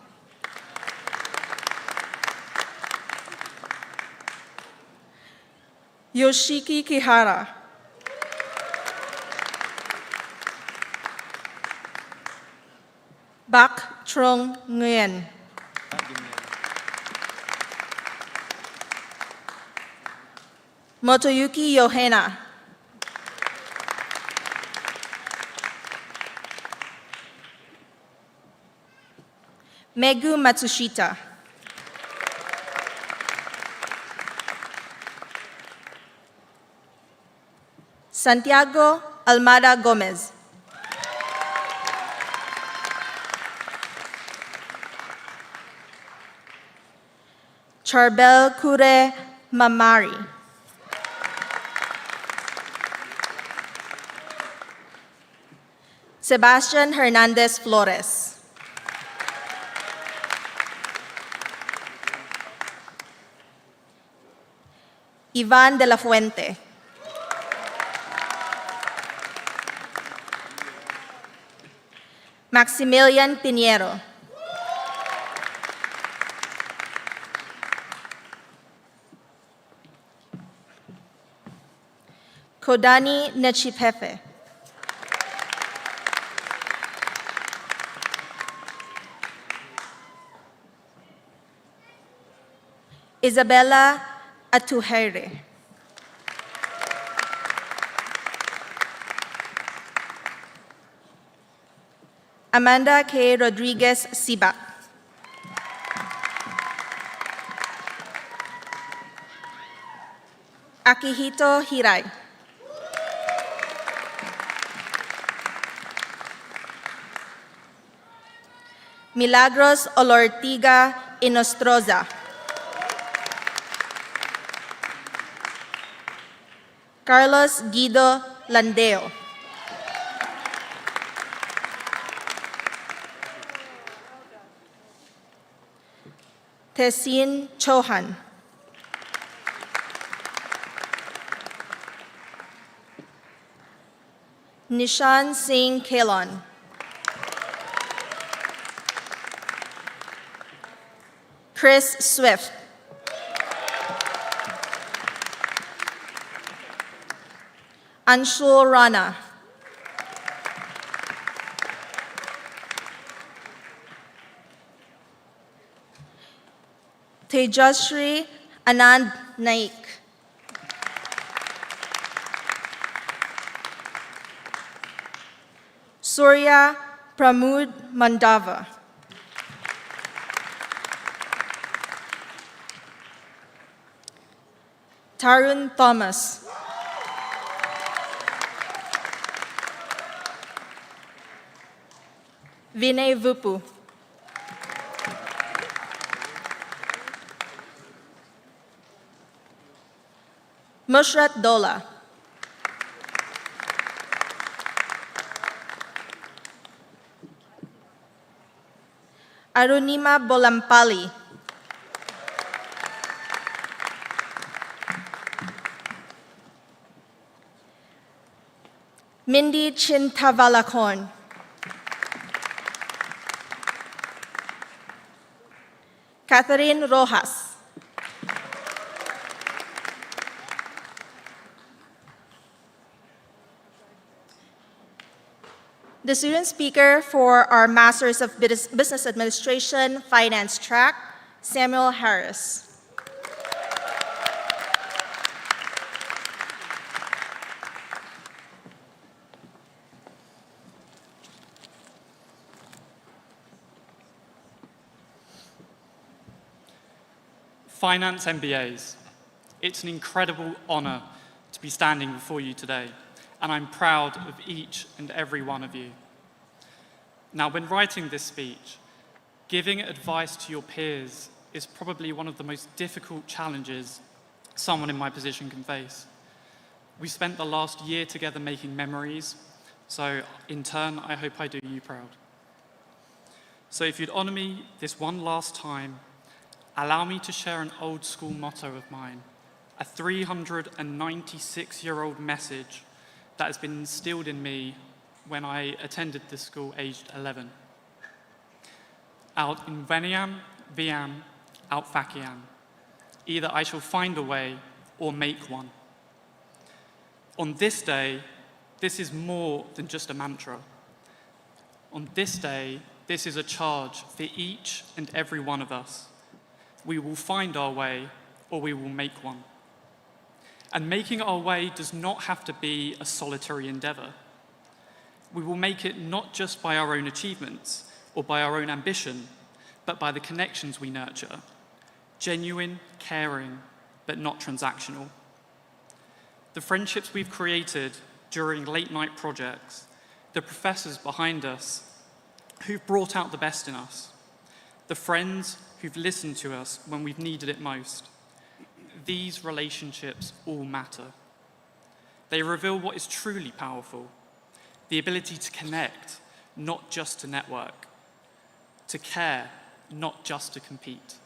Yoshiki Kihara. Bak Trong Nguyen. Motoyuki Yohana. Megu Matsushita. Santiago Almada Gomez. Charbel Kure Mamari. Sebastian Hernandez Flores. Ivan de la Fuente. Maximilian Piñero. Kodani Nechipefe. Isabella Atuhere. Amanda K. Rodriguez Siba. Akihito Hirai. Milagros Olortiga Inostroza. Carlos Guido Landeo. Tessin Chohan. Nishan Singh Kelon. Chris Swift. Anshul Rana. Tejasri Anand Naik. Surya Pramod Mandava. Tarun Thomas. Vinay Vupu. Mushrat Dola. Arunima Bolampali. Mindy Chintavalakon. Catherine Rojas. The student speaker for our Masters of Business Administration Finance track, Samuel Harris. Finance MBAs. It's an incredible honor to be standing before you today, and I'm proud of each and every one of you. Now, when writing this speech, giving advice to your peers is probably one of the most difficult challenges someone in my position can face. We spent the last year together making memories, so in turn, I hope I do you proud. So if you'd honor me this one last time, allow me to share an old school motto of mine, a 396-year-old message that has been instilled in me when I attended this school aged 11. Out in Veniam, Viam, out Faciam. Either I shall find a way or make one. On this day, this is more than just a mantra. On this day, this is a charge for each and every one of us. We will find our way or we will make one. And making our way does not have to be a solitary endeavor. We will make it not just by our own achievements or by our own ambition, but by the connections we nurture. Genuine, caring, but not transactional. The friendships we've created during late-night projects, the professors behind us who've brought out the best in us, the friends who've listened to us when we've needed it most. These relationships all matter. They reveal what is truly powerful, the ability to connect, not just to network, to care, not just to compete.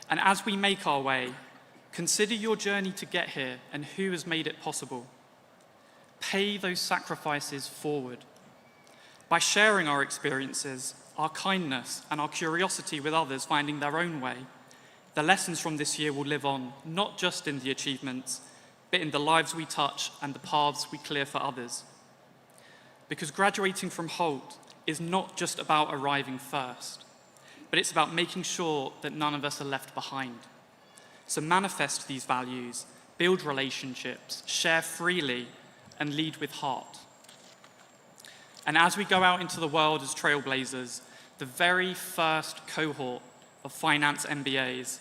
And as we make our way, consider your journey to get here and who has made it possible. Pay those sacrifices forward. By sharing our experiences, our kindness, and our curiosity with others finding their own way, the lessons from this year will live on, not just in the achievements, but in the lives we touch and the paths we clear for others. Because graduating from Hult is not just about arriving first, but it's about making sure that none of us are left behind. So manifest these values, build relationships, share freely, and lead with heart. And as we go out into the world as trailblazers, the very first cohort of finance MBAs,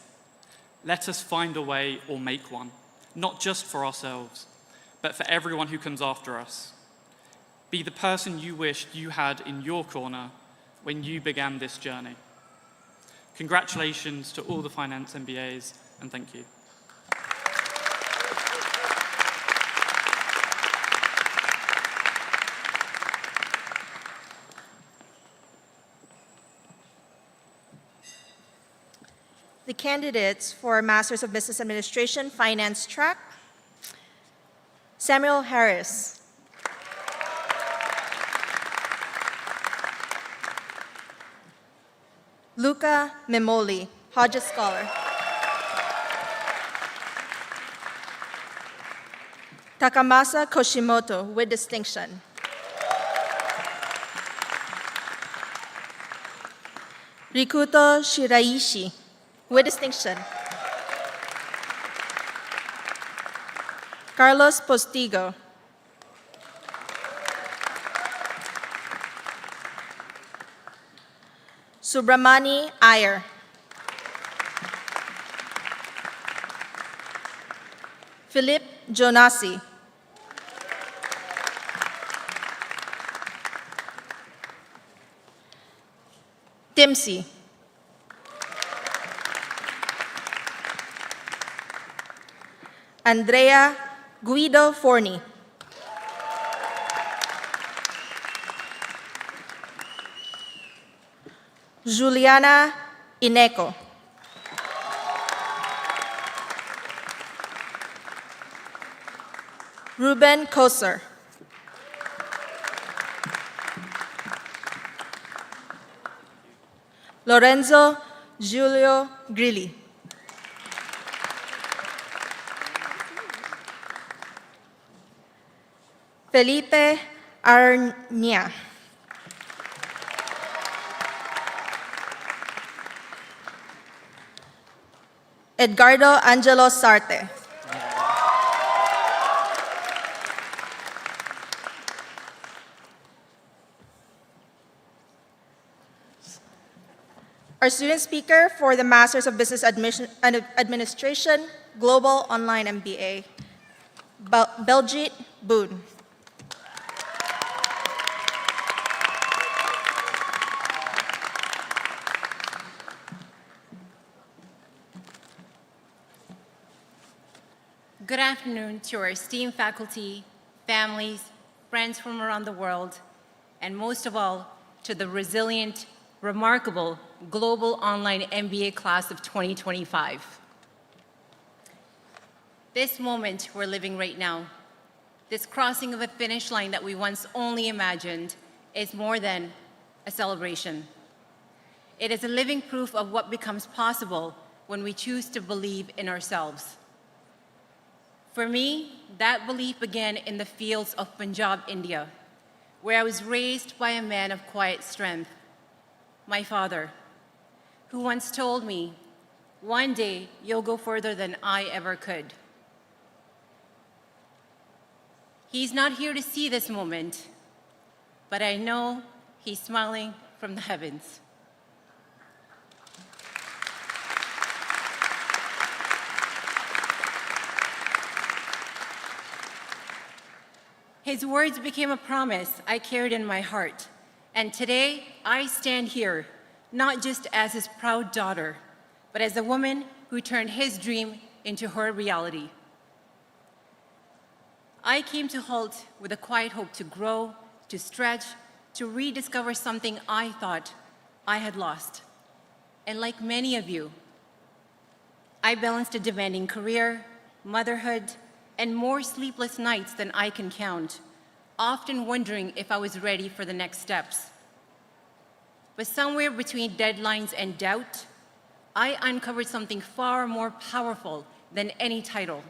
let us find a way or make one, not just for ourselves, but for everyone who comes after us. Be the person you wished you had in your corner when you began this journey. Congratulations to all the finance MBAs, and thank you. The candidates for Masters of Business Administration Finance track, Samuel Harris. Luca Memoli, Hodges Scholar. Takamasa Koshimoto with distinction. Rikuto Shiraishi With distinction. Carlos Postigo. Subramani Iyer. Philip Jonasi. Timsy. Andrea Guido Forni. Juliana Ineco. Ruben Koser. Lorenzo Giulio Grilli. Felipe Arnia. Edgardo Angelo Sarte. Our student speaker for the Masters of Business Administration, Global Online MBA, Baljit Bhoon. Good afternoon to our esteemed faculty, families, friends from around the world, and most of all, to the resilient, remarkable Global Online MBA class of 2025. This moment we're living right now, this crossing of a finish line that we once only imagined, is more than a celebration. It is a living proof of what becomes possible when we choose to believe in ourselves. For me, that belief began in the fields of Punjab, India, where I was raised by a man of quiet strength, my father, who once told me, "One day you'll go further than I ever could." He's not here to see this moment, but I know he's smiling from the heavens. His words became a promise I carried in my heart, and today I stand here, not just as his proud daughter, but as a woman who turned his dream into her reality. I came to Hult with a quiet hope to grow, to stretch, to rediscover something I thought I had lost. And like many of you, I balanced a demanding career, motherhood, and more sleepless nights than I can count, often wondering if I was ready for the next steps. But somewhere between deadlines and doubt, I uncovered something far more powerful than any title.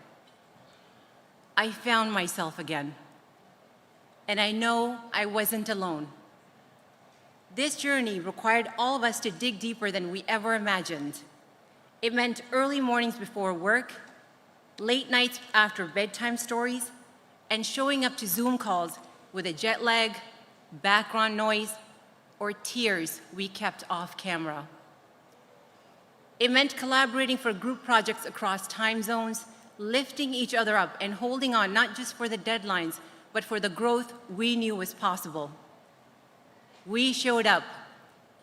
I found myself again, and I know I wasn't alone. This journey required all of us to dig deeper than we ever imagined. It meant early mornings before work, late nights after bedtime stories, and showing up to Zoom calls with a jet lag, background noise, or tears we kept off camera. It meant collaborating for group projects across time zones, lifting each other up and holding on not just for the deadlines, but for the growth we knew was possible. We showed up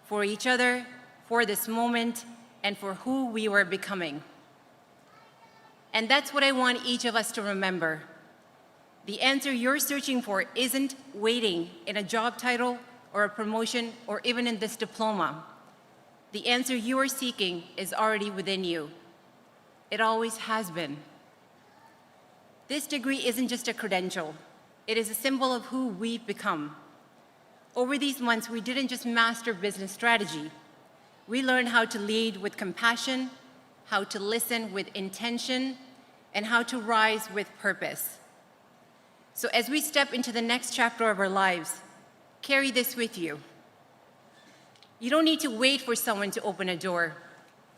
for each other, for this moment, and for who we were becoming. And that's what I want each of us to remember. The answer you're searching for isn't waiting in a job title or a promotion or even in this diploma. The answer you are seeking is already within you. It always has been. This degree isn't just a credential. It is a symbol of who we've become. Over these months, we didn't just master business strategy. We learned how to lead with compassion, how to listen with intention, and how to rise with purpose. So as we step into the next chapter of our lives, carry this with you. You don't need to wait for someone to open a door.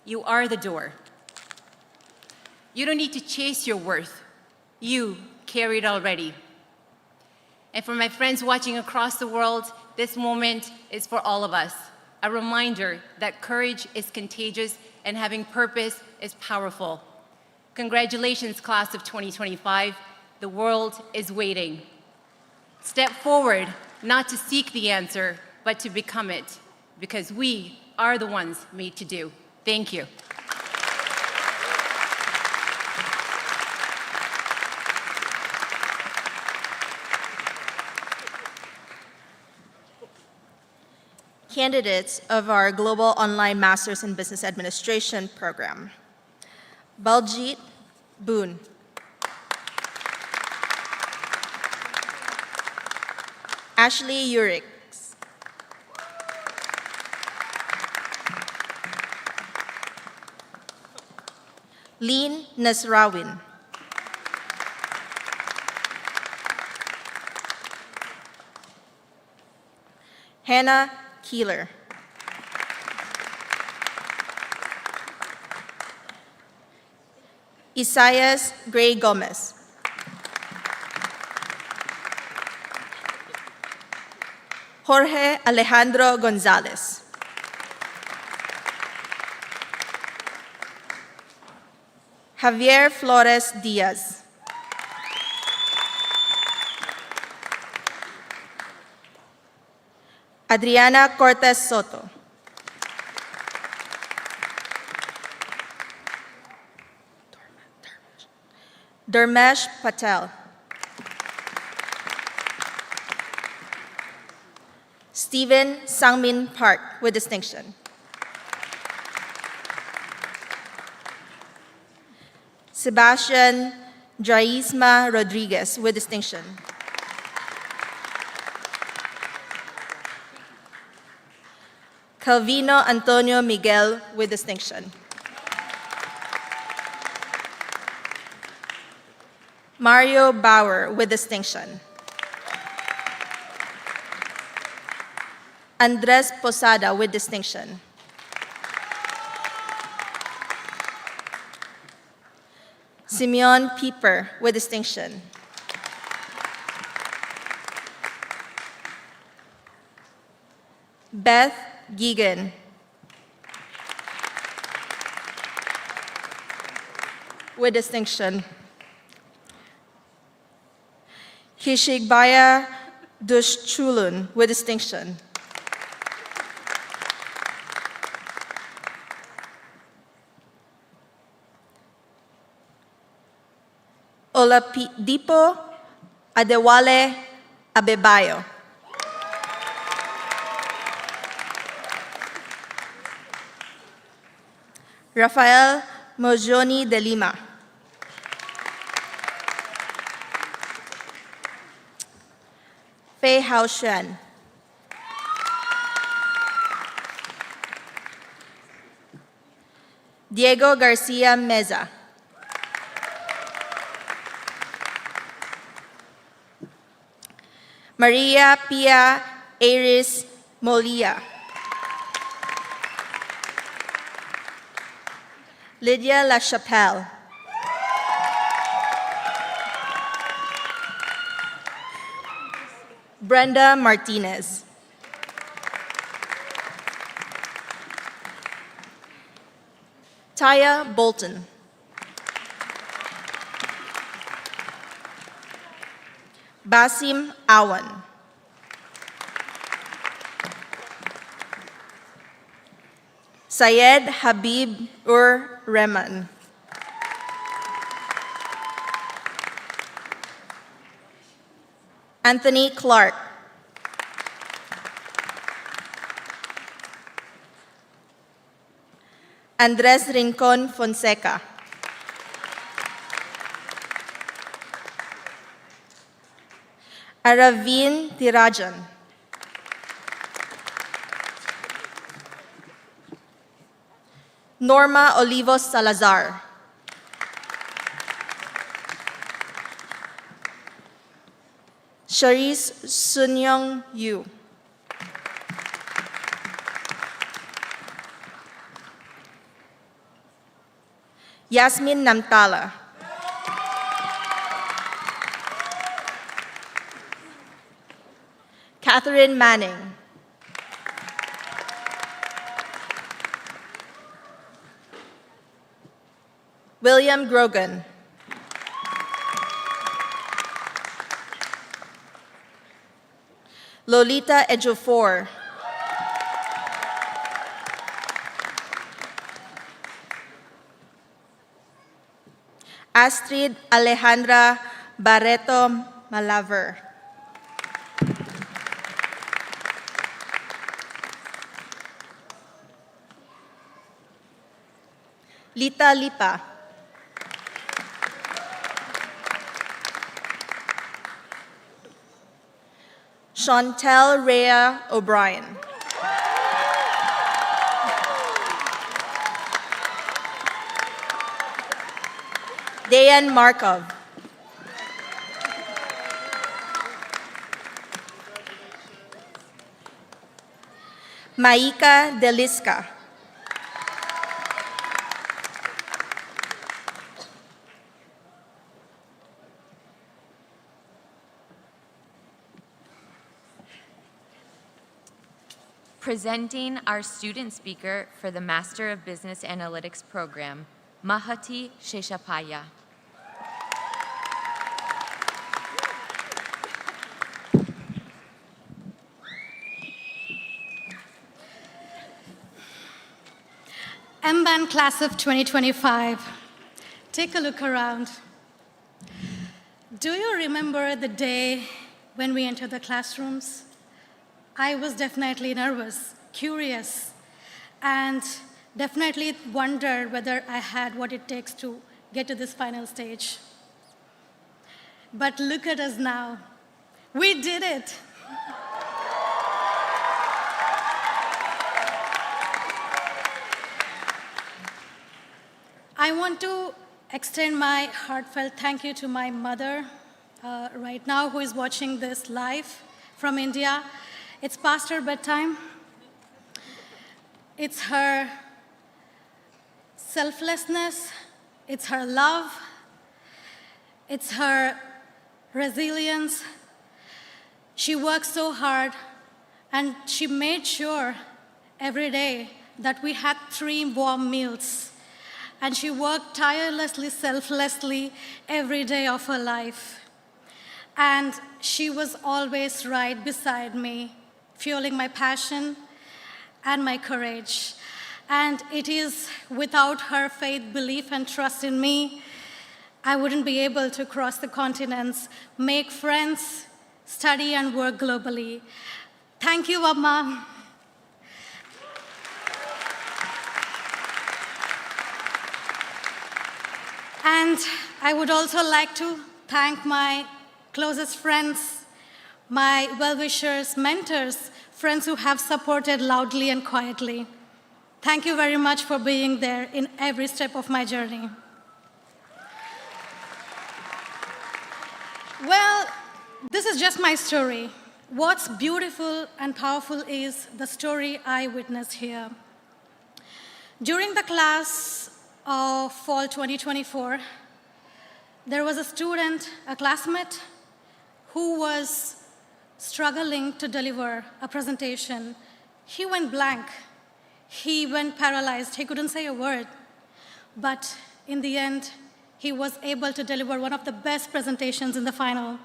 You are the door. You don't need to chase your worth. You carry it already. And for my friends watching across the world, this moment is for all of us. A reminder that courage is contagious and having purpose is powerful. Congratulations, class of 2025. The world is waiting. Step forward, not to seek the answer, but to become it, because we are the ones made to do. Thank you. Candidates of our Global Online Masters in Business Administration program. Baljit, Bhoon. Ashley Urick. Leen Nasrawin. Hannah Keeler. Isaias Gray Gomez. Jorge Alejandro Gonzalez. Javier Flores Diaz. Adriana Cortez Soto. Dharmesh Patel. Stephen Sangmin Park with distinction. Sebastian Draisma Rodriguez with distinction. Calvino Antonio Miguel with distinction. Mario Bauer with distinction. Andres Posada with distinction. Simeon Pieper with distinction. Beth Gigan. With distinction. Sheshappaiah Dushchulun with distinction. Oladipo Adewale Abebayo. Rafael Mojoni de Lima. Fei Hao Xuan. Diego Garcia Meza. Maria Pia Aris Molia. Lydia LaChapelle. Brenda Martinez. Taya Bolton. Basim Awan. Syed Habib Ur Rehman. Anthony Clark. Andres Rincon Fonseca. Aravin Tirajan. Norma Olivos Salazar. Charisse Sunyong Yu. Yasmin Namtala. Catherine Manning. William Grogan. Lolita Ejiofor. Astrid Alejandra Barreto Malaver. Lita Lipa. Chantel Rhea O'Brien. Dayan Markov. Maika Deliska. Presenting our student speaker for the Master of Business Analytics program, Mahathi Sheshappaiah. MBAN class of 2025, take a look around. Do you remember the day when we entered the classrooms? I was definitely nervous, curious, and definitely wondered whether I had what it takes to get to this final stage. But look at us now. We did it. I want to extend my heartfelt thank you to my mother right now, who is watching this live from India. It's past her bedtime. It's her selflessness, it's her love, it's her resilience. She worked so hard, and she made sure every day that we had 3 warm meals. And she worked tirelessly, selflessly every day of her life. And she was always right beside me, fueling my passion and my courage. And it is without her faith, belief, and trust in me, I wouldn't be able to cross the continents, make friends, study, and work globally. Thank you, Amma. And I would also like to thank my closest friends, my well-wishers, mentors, friends who have supported loudly and quietly. Thank you very much for being there in every step of my journey. Well, this is just my story. What's beautiful and powerful is the story I witnessed here. During the class of fall 2024, there was a student, a classmate, who was struggling to deliver a presentation. He went blank. He went paralyzed. He couldn't say a word. But in the end, he was able to deliver one of the best presentations in the final.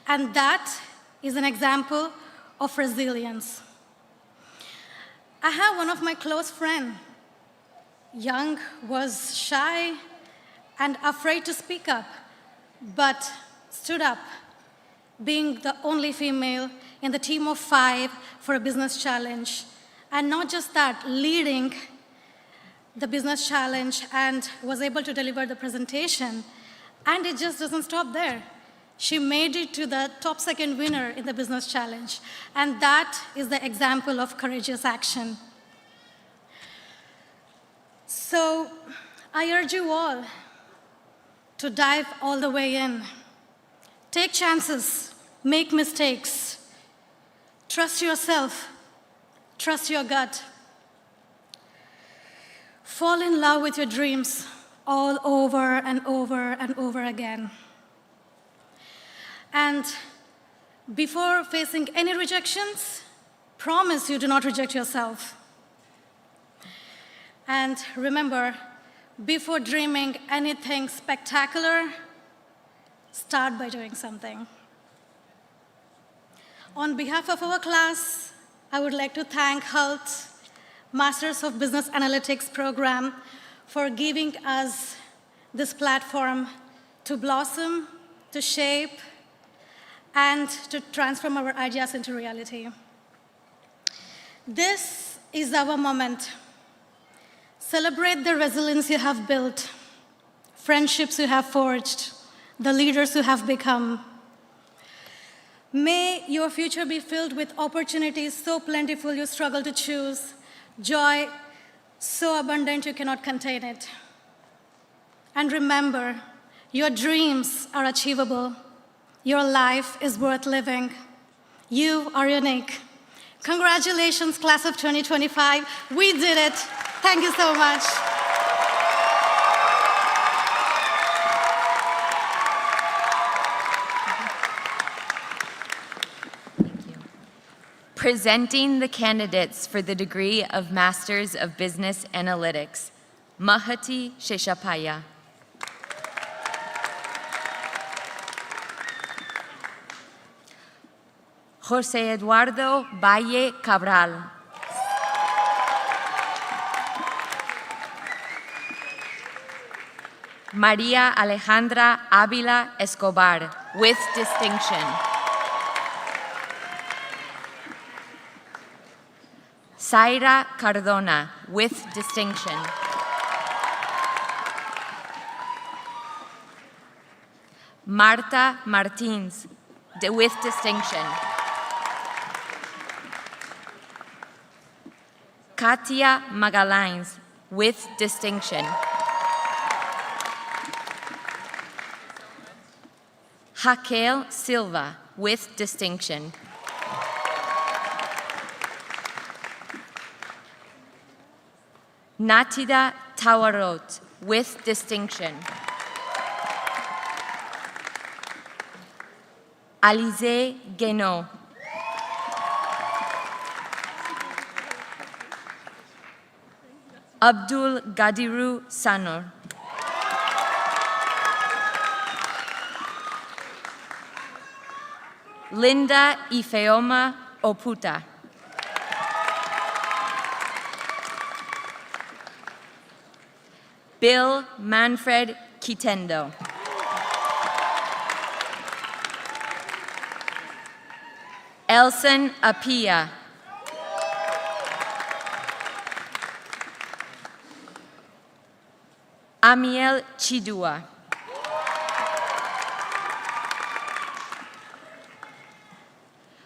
And that is an example of resilience. I have one of my close friends, young, was shy and afraid to speak up, but stood up, being the only female in the team of 5 for a business challenge. And not just that, leading the business challenge and was able to deliver the presentation. And it just doesn't stop there. She made it to the top 2nd winner in the business challenge. And that is the example of courageous action. So I urge you all to dive all the way in. Take chances, make mistakes, trust yourself, trust your gut. Fall in love with your dreams, all over and over and over again. And before facing any rejections, promise you do not reject yourself. And remember, before dreaming anything spectacular, start by doing something. On behalf of our class, I would like to thank Hult, Masters of Business Analytics program, for giving us this platform to blossom, to shape, and to transform our ideas into reality. This is our moment. Celebrate the resilience you have built, friendships you have forged, the leaders you have become. May your future be filled with opportunities so plentiful you struggle to choose, joy so abundant you cannot contain it. And remember, your dreams are achievable. Your life is worth living. You are unique. Congratulations, class of 2025. We did it. Thank you so much. Presenting the candidates for the degree of Masters of Business Analytics, Mahathi Sheshappaiah. José Eduardo Valle Cabral. María Alejandra Ávila Escobar, with distinction. Zaira Cardona, with distinction. Marta Martins, with distinction. Katia Magalhães, with distinction. Raquel Silva, with distinction. Natida Tawarot, with distinction. Alizé Guénaud. Abdul Gadiru Sanor. Linda Ifeoma Oputa. Bill Manfred Kitendo. Elson Apia. Amiel Chidua.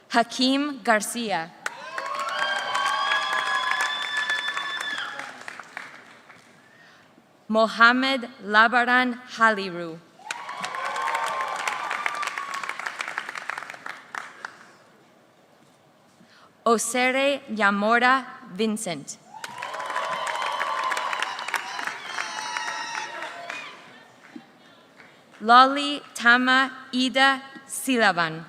Hakeem Garcia. Mohammed Labaran Haliru. Osere Yamora Vincent. Lolly Tama Ida Silaban.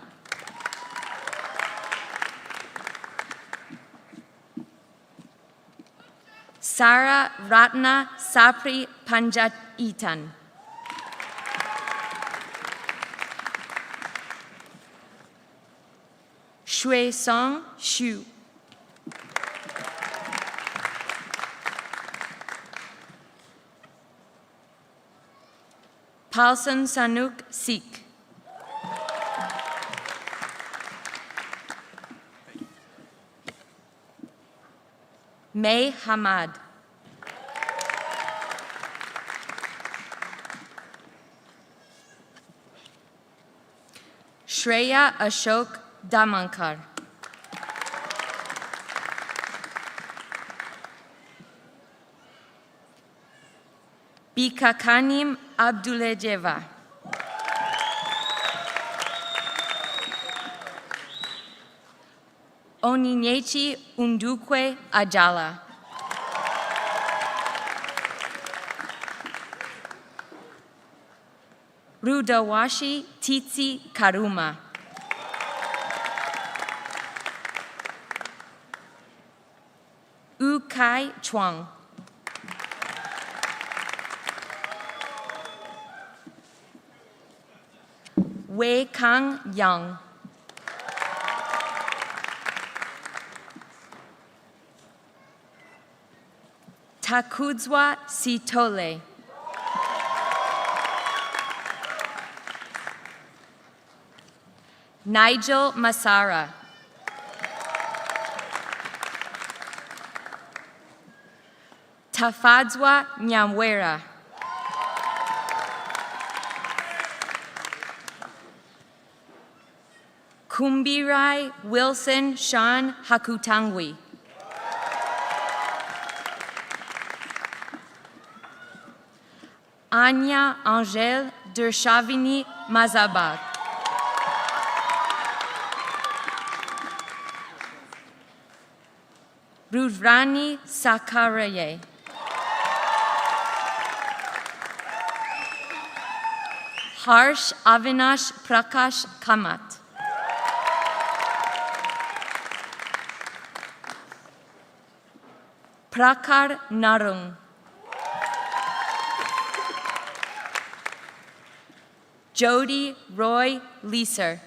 Sara Ratna Sapri Panjat Itan. Shui Song Shu. Palsan Sanuk Sikh. May Hamad. Shreya Ashok Damankar. Bikakanim Abdulejeva. Oninyechi Undukwe Ajala. Rudawashi Titsi Karuma. U Kai Chuang. Wei Kang Yang. Takudzwa Sitole. Nigel Masara. Tafadzwa Nyamwera. Kumbirai Wilson Sean Hakutangwi. Anya Angèle Dershavini Mazabat. Rudrani Sakaraye. Harsh Avinash Prakash Kamat. Prakar Narung. Jody Roy Leeser.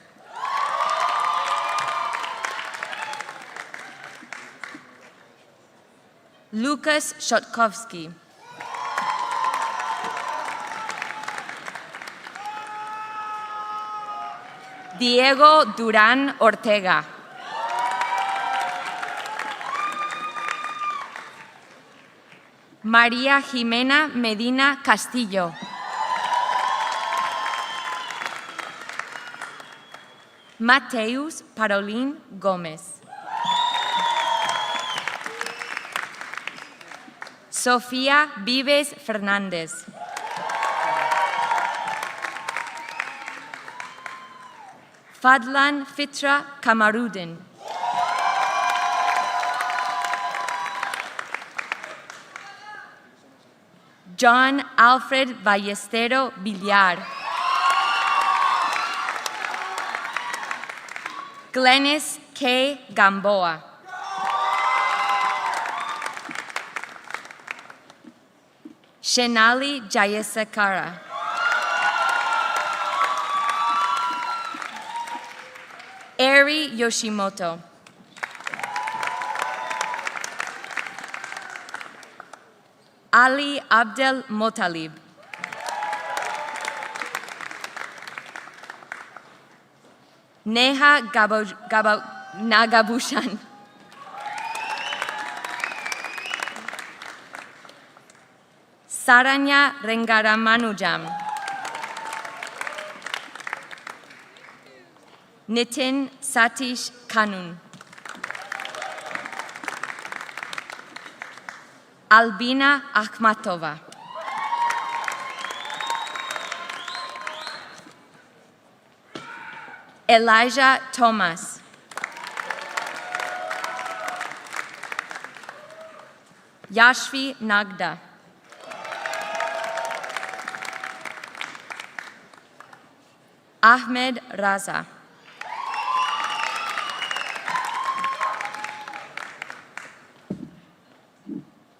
Lucas Shotkovsky. Diego Durán Ortega. María Jimena Medina Castillo. Mateus Parolin Gómez. Sofía Vives Fernández. Fadlan Fitra Kamarudin. John Alfred Ballestero Villar. Glennis K. Gamboa. Shenali Jayasekara. Eri Yoshimoto. Ali Abdel Motalib. Neha Nagabushan. Saranya Rengaramanujam. Nitin Satish Kanun. Albina Akhmatova. Elijah Thomas. Yashvi Nagda. Ahmed Raza.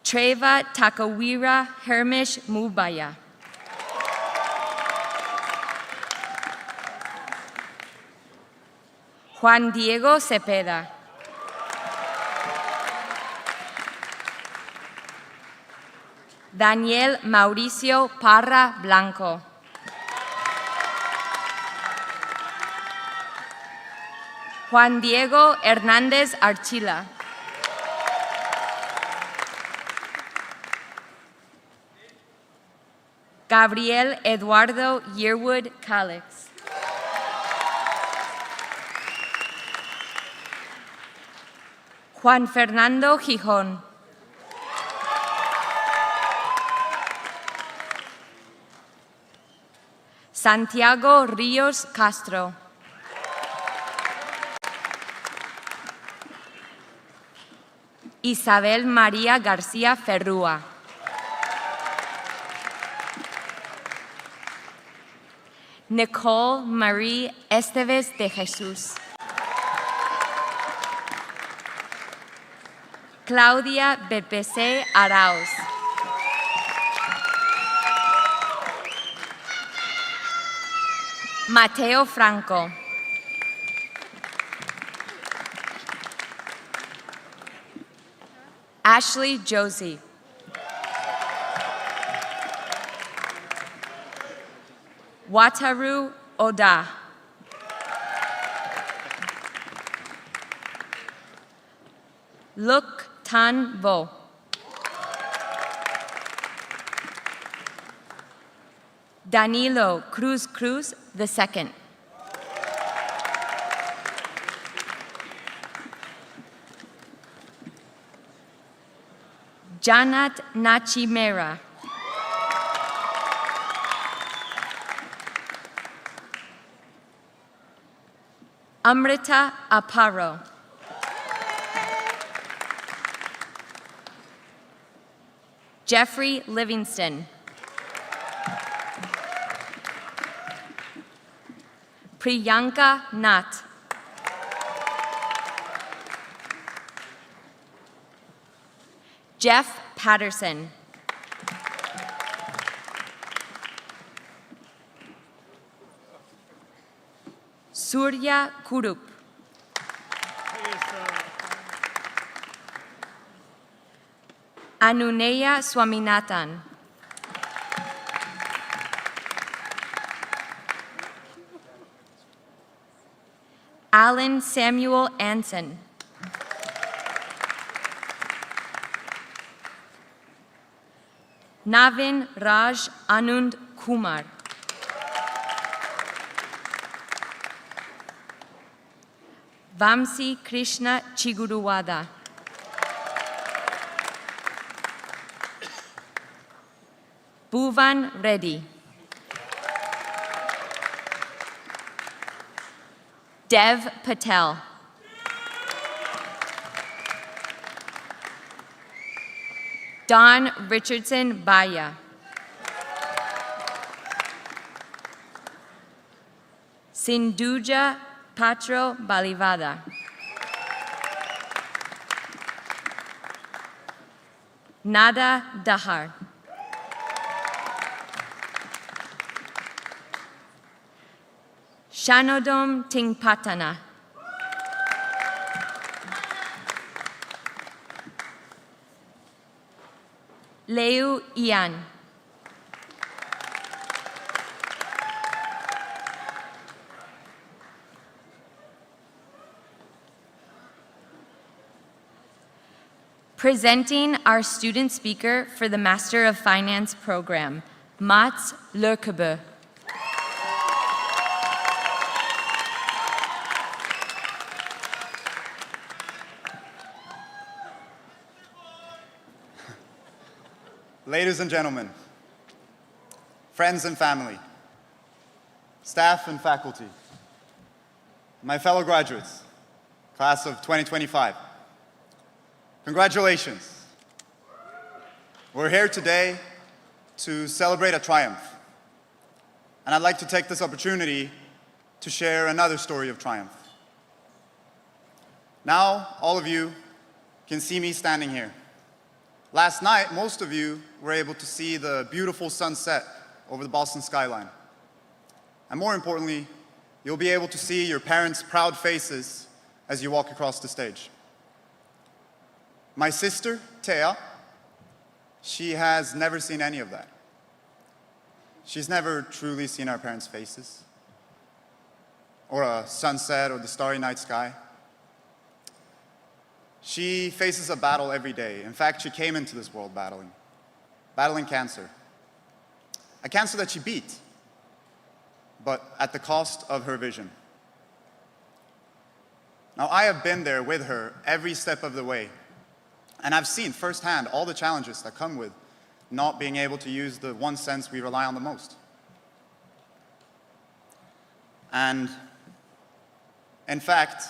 Treva Takawira Hermish Mubaya. Juan Diego Cepeda. Daniel Mauricio Parra Blanco. Juan Diego Hernández Archila. Gabriel Eduardo Yearwood Calix. Juan Fernando Gijón. Santiago Ríos Castro. Isabel María García Ferrúa. Nicole Marie Esteves de Jesus. Claudia Bepese Arauz. Mateo Franco. Ashley Josie. Wataru Oda. Luk Tan Vo. Danilo Cruz Cruz II. Janat Nachimera. Amrita Aparo. Jeffrey Livingston. Priyanka Nath. Jeff Patterson. Surya Kurup. Anuneya Swaminathan. Alan Samuel Anson. Navin Raj Anand Kumar. Vamsi Krishna Chiguruwada. Bhuvan Reddy. Dev Patel. Don Richardson Baya. Sindhuja Patro Balivada. Nada Dahar. Shanodom Tingpatana. Leu Ian. Presenting our student speaker for the Master of Finance program, Mats Løkebø. Ladies and gentlemen, friends and family, staff and faculty, my fellow graduates, class of 2025, congratulations. We're here today to celebrate a triumph. And I'd like to take this opportunity to share another story of triumph. Now, all of you can see me standing here. Last night, most of you were able to see the beautiful sunset over the Boston skyline. And more importantly, you'll be able to see your parents' proud faces as you walk across the stage. My sister, Thea, she has never seen any of that. She's never truly seen our parents' faces, or a sunset or the starry night sky. She faces a battle every day. In fact, she came into this world battling cancer. A cancer that she beat, but at the cost of her vision. Now, I have been there with her every step of the way, and I've seen firsthand all the challenges that come with not being able to use the one sense we rely on the most. And in fact,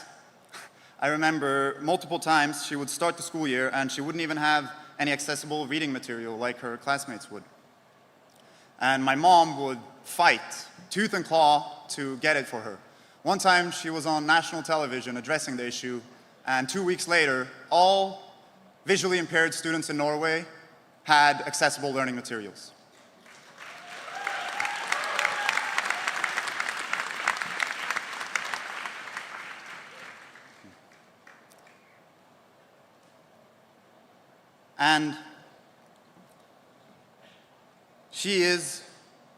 I remember multiple times she would start the school year and she wouldn't even have any accessible reading material like her classmates would. And my mom would fight tooth and claw to get it for her. One time she was on national television addressing the issue, and 2 weeks later, all visually impaired students in Norway had accessible learning materials. And she is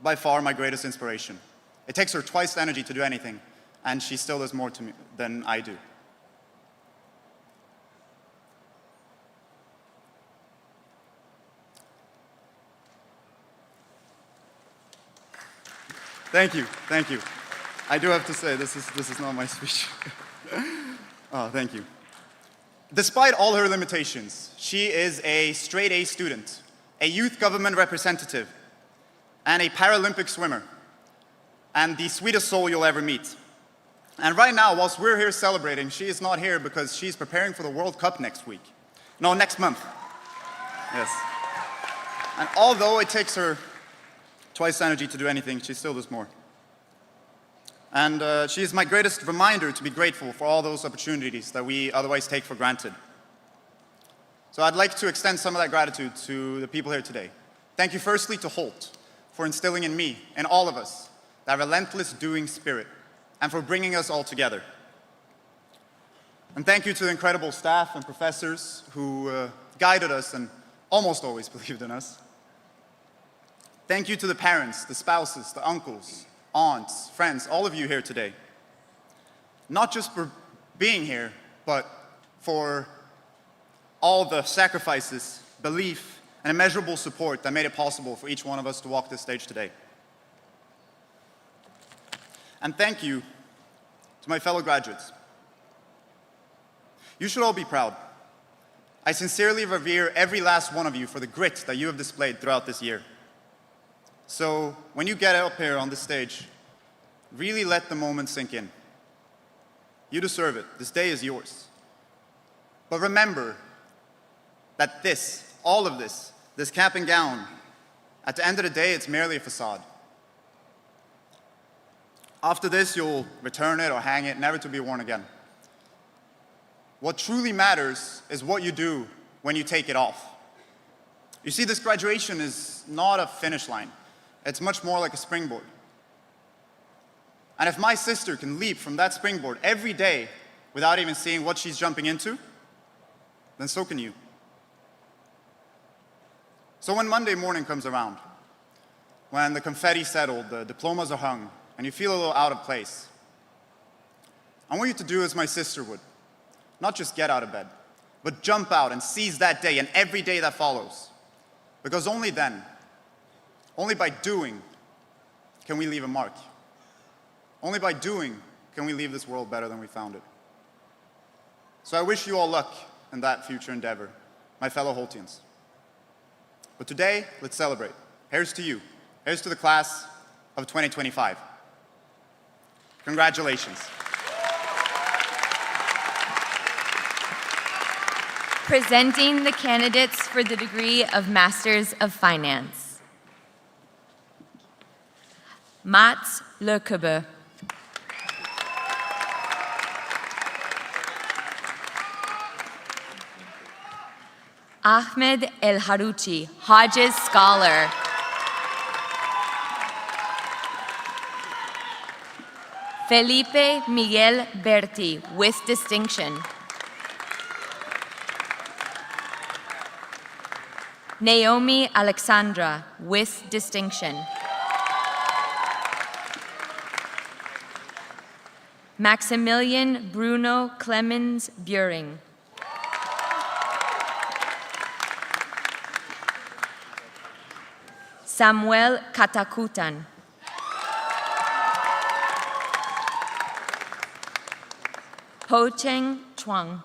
by far my greatest inspiration. It takes her twice the energy to do anything, and she still does more to me than I do. Thank you, thank you. I do have to say, this is not my speech. Oh, thank you. Despite all her limitations, she is a straight A student, a youth government representative, and a Paralympic swimmer, and the sweetest soul you'll ever meet. And right now, whilst we're here celebrating, she is not here because she's preparing for the World Cup next week. No, next month. Yes. And although it takes her twice the energy to do anything, she still does more. And she is my greatest reminder to be grateful for all those opportunities that we otherwise take for granted. So I'd like to extend some of that gratitude to the people here today. Thank you firstly to Hult for instilling in me and all of us that relentless doing spirit and for bringing us all together. And thank you to the incredible staff and professors who guided us and almost always believed in us. Thank you to the parents, the spouses, the uncles, aunts, friends, all of you here today. Not just for being here, but for all the sacrifices, belief, and immeasurable support that made it possible for each one of us to walk this stage today. And thank you to my fellow graduates. You should all be proud. I sincerely revere every last one of you for the grit that you have displayed throughout this year. So when you get up here on this stage, really let the moment sink in. You deserve it. This day is yours. But remember that this, all of this cap and gown, at the end of the day, it's merely a facade. After this, you'll return it or hang it, never to be worn again. What truly matters is what you do when you take it off. You see, this graduation is not a finish line. It's much more like a springboard. And if my sister can leap from that springboard every day without even seeing what she's jumping into, then so can you. So when Monday morning comes around, when the confetti's settled, the diplomas are hung, and you feel a little out of place, I want you to do as my sister would. Not just get out of bed, but jump out and seize that day and every day that follows. Because only then, only by doing, can we leave a mark. Only by doing can we leave this world better than we found it. So I wish you all luck in that future endeavor, my fellow Hultians. But today, let's celebrate. Here's to you. Here's to the class of 2025. Congratulations. Presenting the candidates for the degree of Masters of Finance. Mats Løkebø. Ahmed El Harouchi, Hodges Scholar. Felipe Miguel Berti, with distinction. Naomi Alexandra, with distinction. Maximilian Bruno Clemens Buring. Samuel Katakutan. Ho Cheng Chuang.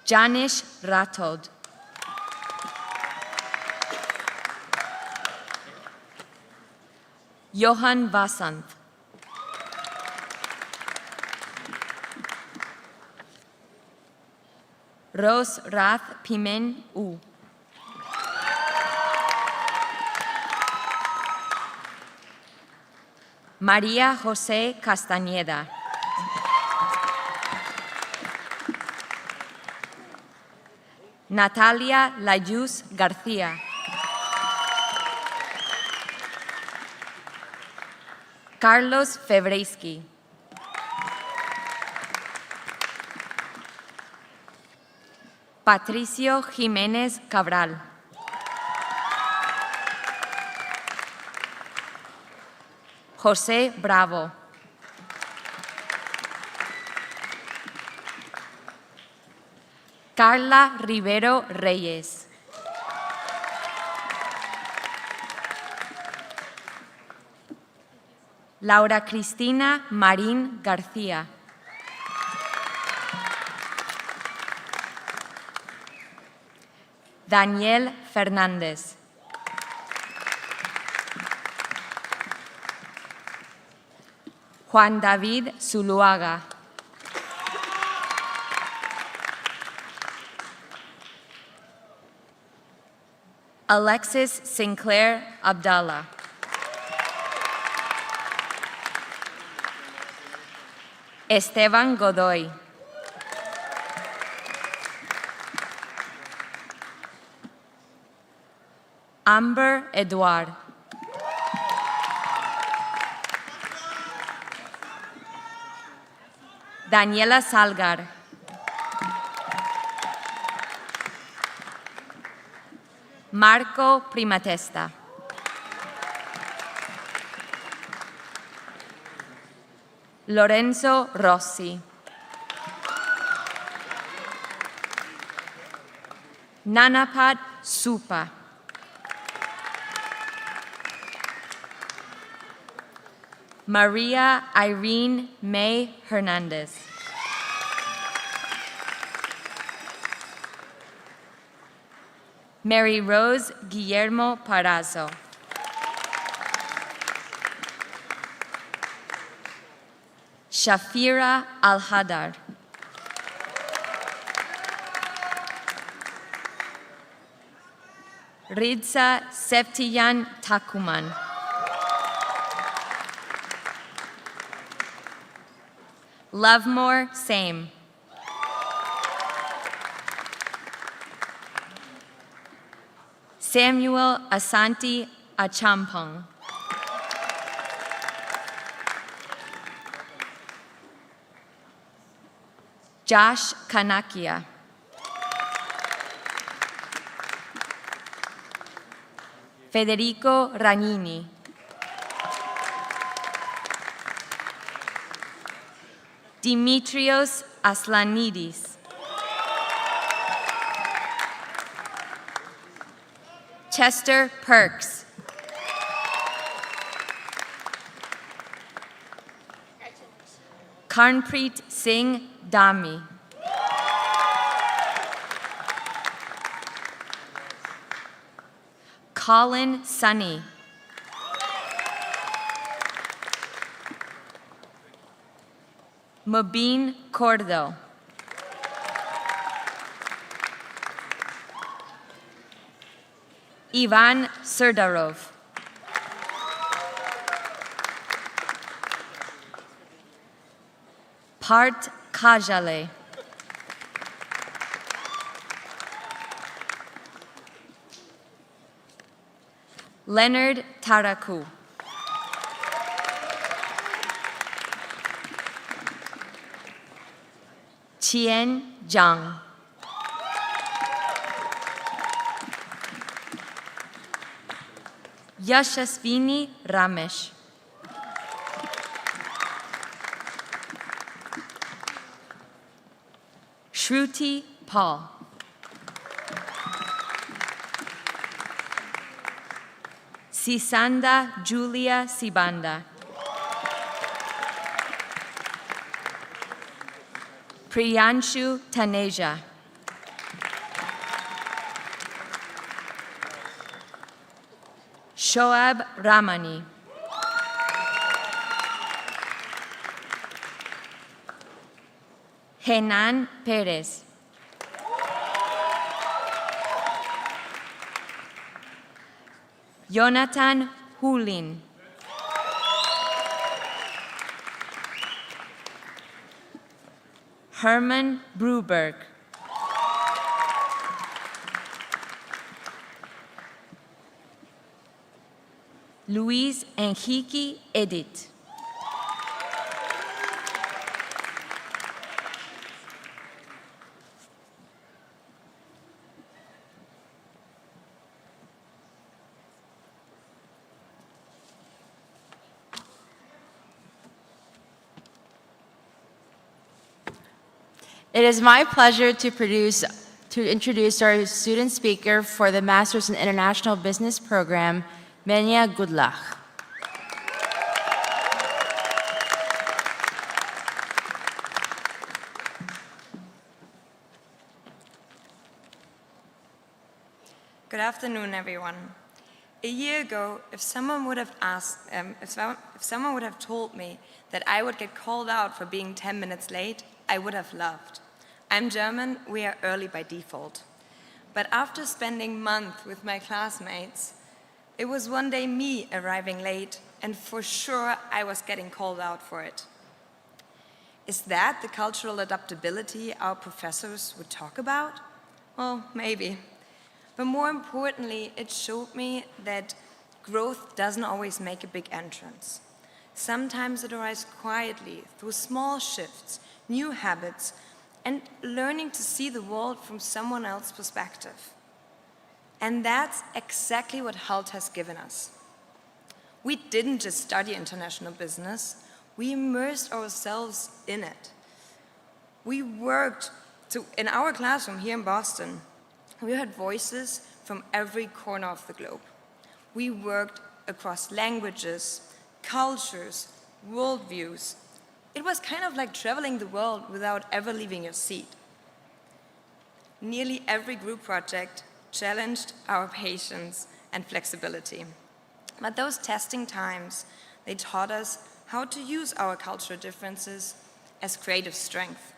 Janish Ratod. Johan Vasant. Ros Rath Pimen U. María José Castañeda. Natalia Layuz García. Carlos Febreski. Patricio Jiménez Cabral. José Bravo. Carla Rivero Reyes. Laura Cristina Marín García. Daniel Fernández. Juan David Zuluaga. Alexis Sinclair Abdallah. Esteban Godoy. Amber Eduard. Daniela Salgar. Marco Primatesta. Lorenzo Rossi. Nanapat Supa. Maria Irene May Hernandez. Mary Rose Guillermo Parazo. Shafira Al-Hadar. Ridza Septiyan Takuman. Lovemore Same. Samuel Asanti Achampong. Josh Kanakia. Federico Ragnini. Dimitrios Aslanidis. Chester Perks. Karnpreet Singh Dami. Colin Sunny. Mubin Cordo. Ivan Serdarov. Part Kajale. Leonard Taraku. Chien Zhang. Yashasvini Ramesh. Shruti Paul. Sisanda Julia Sibanda. Priyanshu Taneja. Shoab Ramani. Henan Perez. Jonathan Hulin. Herman Bruberg. Luis Enrique Edith. It is my pleasure to introduce our student speaker for the Masters in International Business program, Menja Gundlach. Good afternoon, everyone. A year ago, if someone would have told me that I would get called out for being 10 minutes late, I would have laughed. I'm German, we are early by default. But after spending months with my classmates, it was one day me arriving late, and for sure I was getting called out for it. Is that the cultural adaptability our professors would talk about? Well, maybe. But more importantly, it showed me that growth doesn't always make a big entrance. Sometimes it arrives quietly through small shifts, new habits, and learning to see the world from someone else's perspective. And that's exactly what Hult has given us. We didn't just study international business, we immersed ourselves in it. We worked in our classroom here in Boston. We heard voices from every corner of the globe. We worked across languages, cultures, worldviews. It was kind of like traveling the world without ever leaving your seat. Nearly every group project challenged our patience and flexibility. But those testing times, they taught us how to use our cultural differences as creative strength.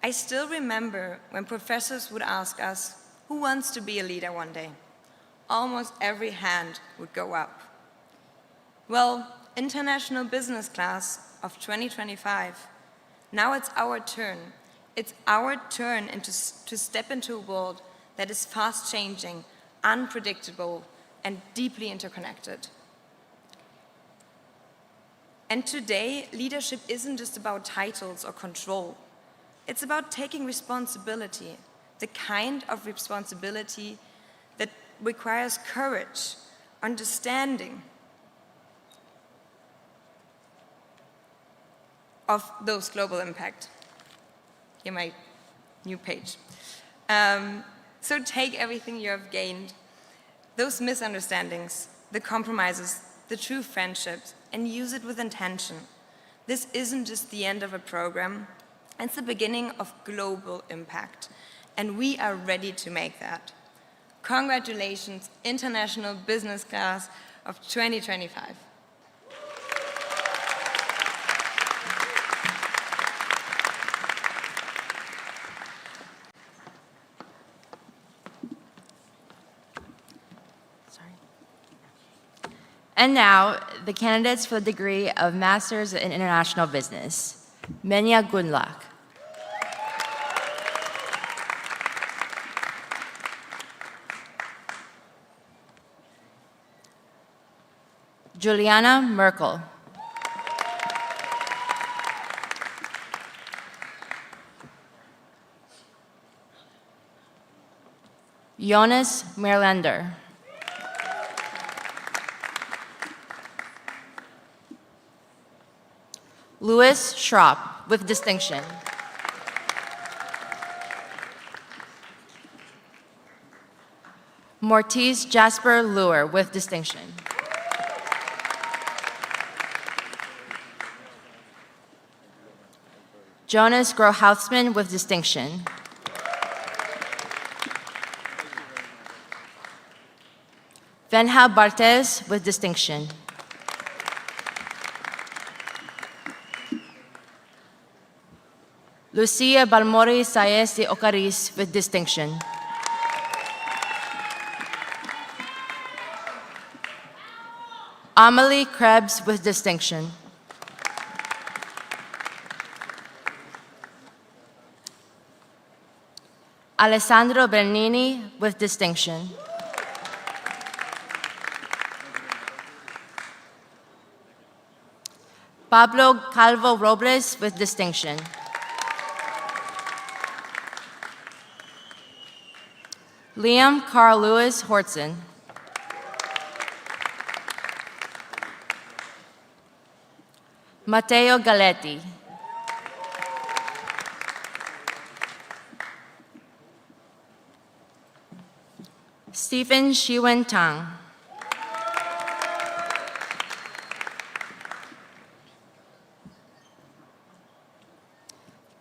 I still remember when professors would ask us, who wants to be a leader one day? Almost every hand would go up. Well, International Business Class of 2025, now it's our turn. It's our turn to step into a world that is fast-changing, unpredictable, and deeply interconnected. And today, leadership isn't just about titles or control. It's about taking responsibility, the kind of responsibility that requires courage, understanding of those global impact. Here's my new page. So take everything you have gained, those misunderstandings, the compromises, the true friendships, and use it with intention. This isn't just the end of a program, it's the beginning of global impact, and we are ready to make that. Congratulations, International Business Class of 2025. And now, the candidates for the degree of Masters in International Business. Menja Gundlach. Juliana Merkel. Jonas Merlander. Louis Schropp, with distinction. Mortiz Jasper Luer, with distinction. Jonas Grohausman, with distinction. Venha Barthez, with distinction. Lucia Balmori Saez de Ocaris, with distinction. Amelie Krebs with distinction. Alessandro Bernini with distinction. Pablo Calvo Robles with distinction. Liam Carl Lewis Hortson. Matteo Galetti. Stephen Shiwen Tang.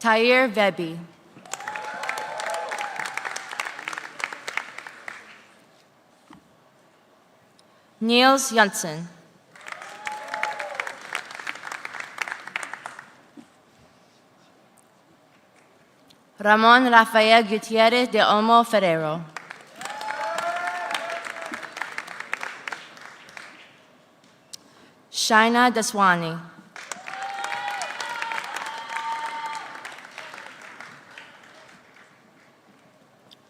Tahir Vebi. Niels Janssen. Ramon Rafael Gutierrez de Olmo Ferrero. Shaina Daswani.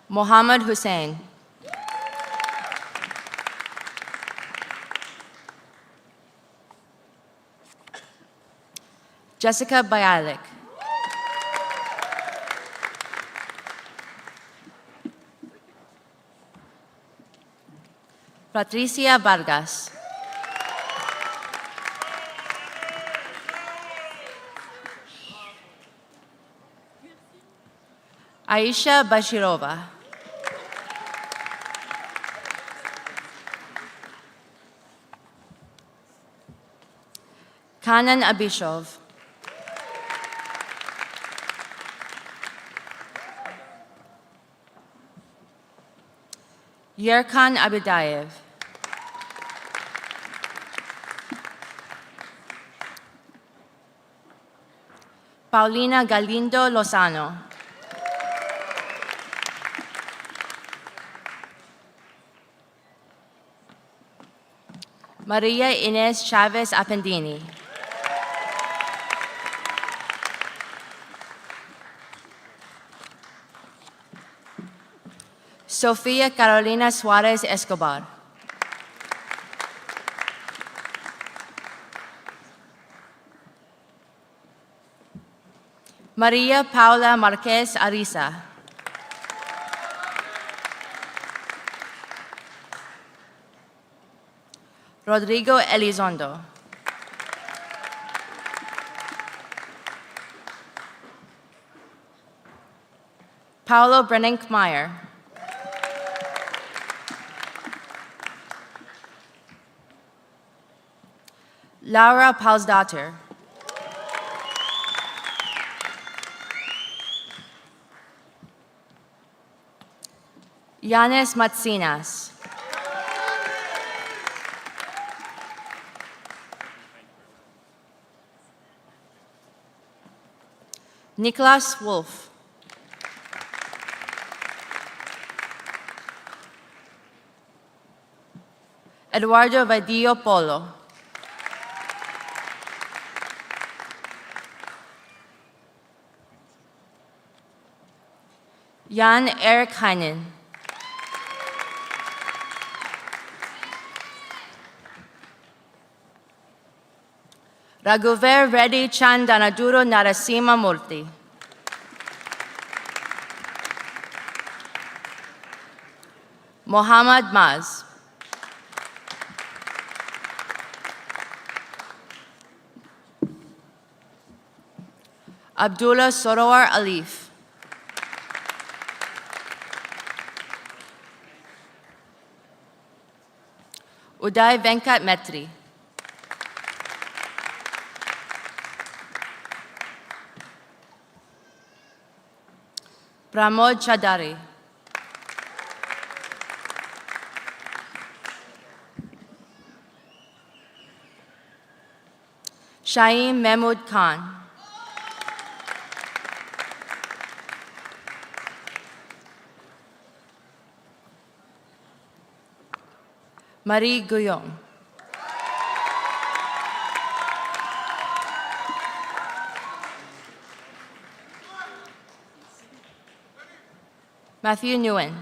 Mohammed Hussein. Jessica Bialik. Patricia Vargas. Aisha Bashirova. Kanan Abishov. Yerkan Abidayev. Paulina Galindo Lozano. Maria Inés Chavez Appendini. Sofia Carolina Suarez Escobar. Maria Paula Marquez Ariza. Rodrigo Elizondo. Paulo Brennink-Meyer. Laura Palsdatter. Yanis Matsinas. Niklas Wolf. Eduardo Vadillo Polo. Jan Erik Heinen. Raghuver Reddy Chandanaduro Narasimha Murthy. Mohammad Maz. Abdullah Sorowar Alif. Uday Venkat Metri. Pramod Chadari. Shaim Mahmood Khan. Marie Guillaume. Matthew Nguyen.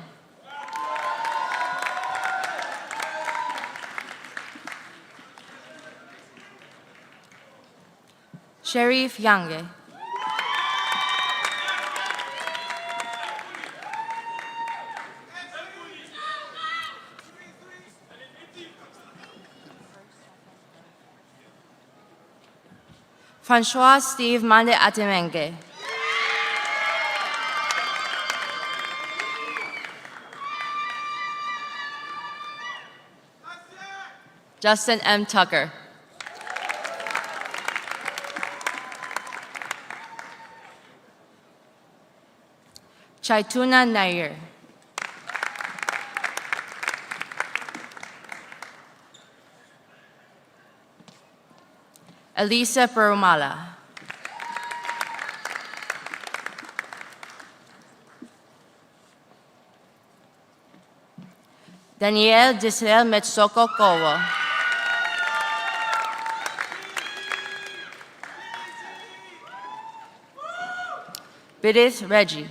Sharif Yange. Francois Steve Mande Atemenge. Justin M. Tucker. Chaituna Nair. Elisa Perumala. Daniel Disrael Metsoko Kowo. Bidith Reggie.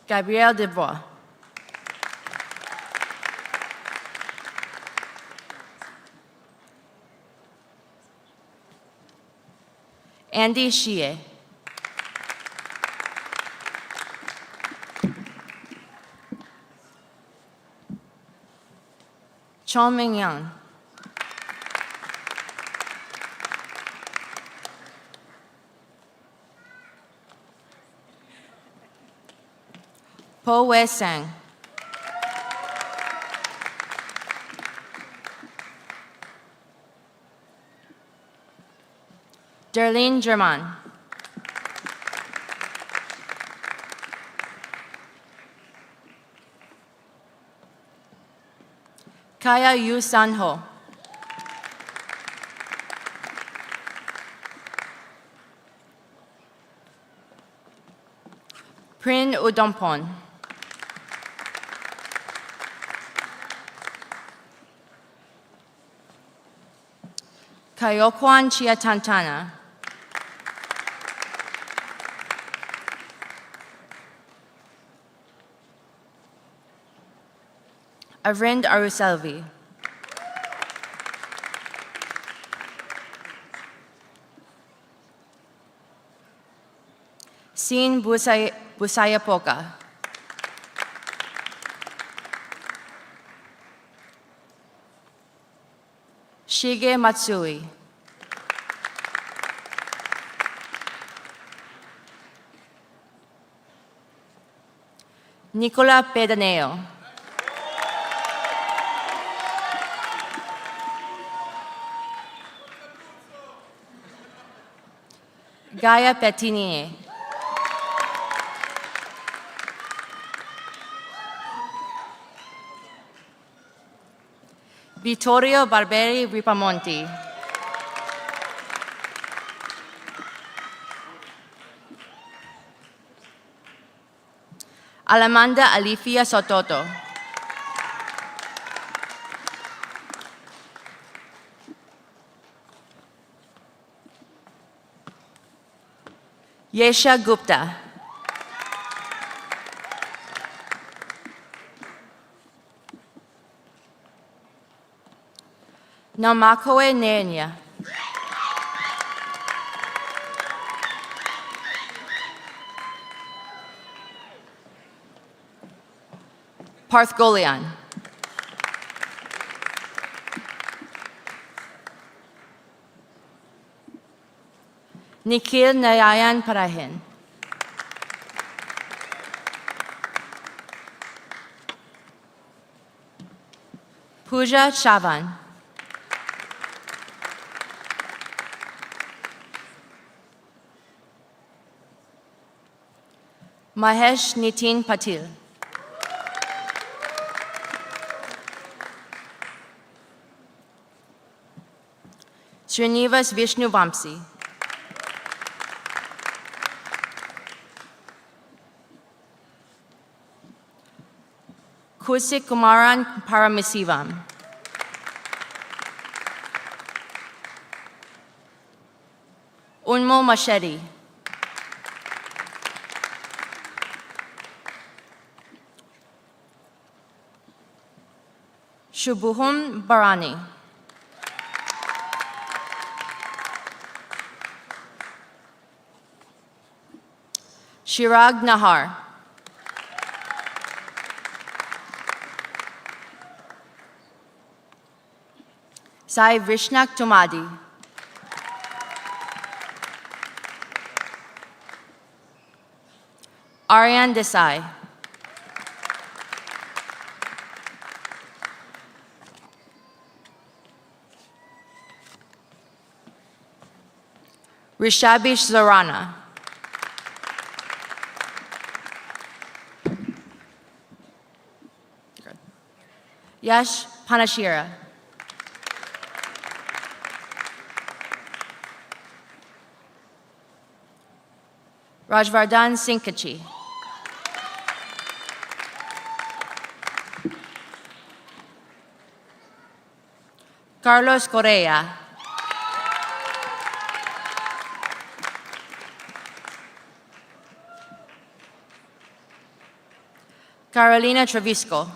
Gabrielle Dubois. Andy Shie. Chong Ming Yang. Po Wei Sang. Darlene German. Kaya Yu San Ho. Prin Udompon. Kayokwan Chiatantana. Avrind Aruselvi. Sin Busayapoka. Shige Matsui. Nicola Pedaneo. Gaia Pettini. Vittorio Barberi Ripamonti. Alamanda Alifia Sototo. Yesha Gupta. Namakoe Nenya. Parth Golian. Nikhil Narayan Parahin. Pooja Chavan. Mahesh Nitin Patil. Srinivas Vishnu Vamsi. Kusik Kumaran Paramasivam. Unmo Machete. Shubuhun Barani. Shirag Nahar. Sai Vrishnak Tumadi. Aryan Desai. Rishabish Zorana. Yash Panashira. Rajvardhan Sinkachi. Carlos Correa. Carolina Trevisco.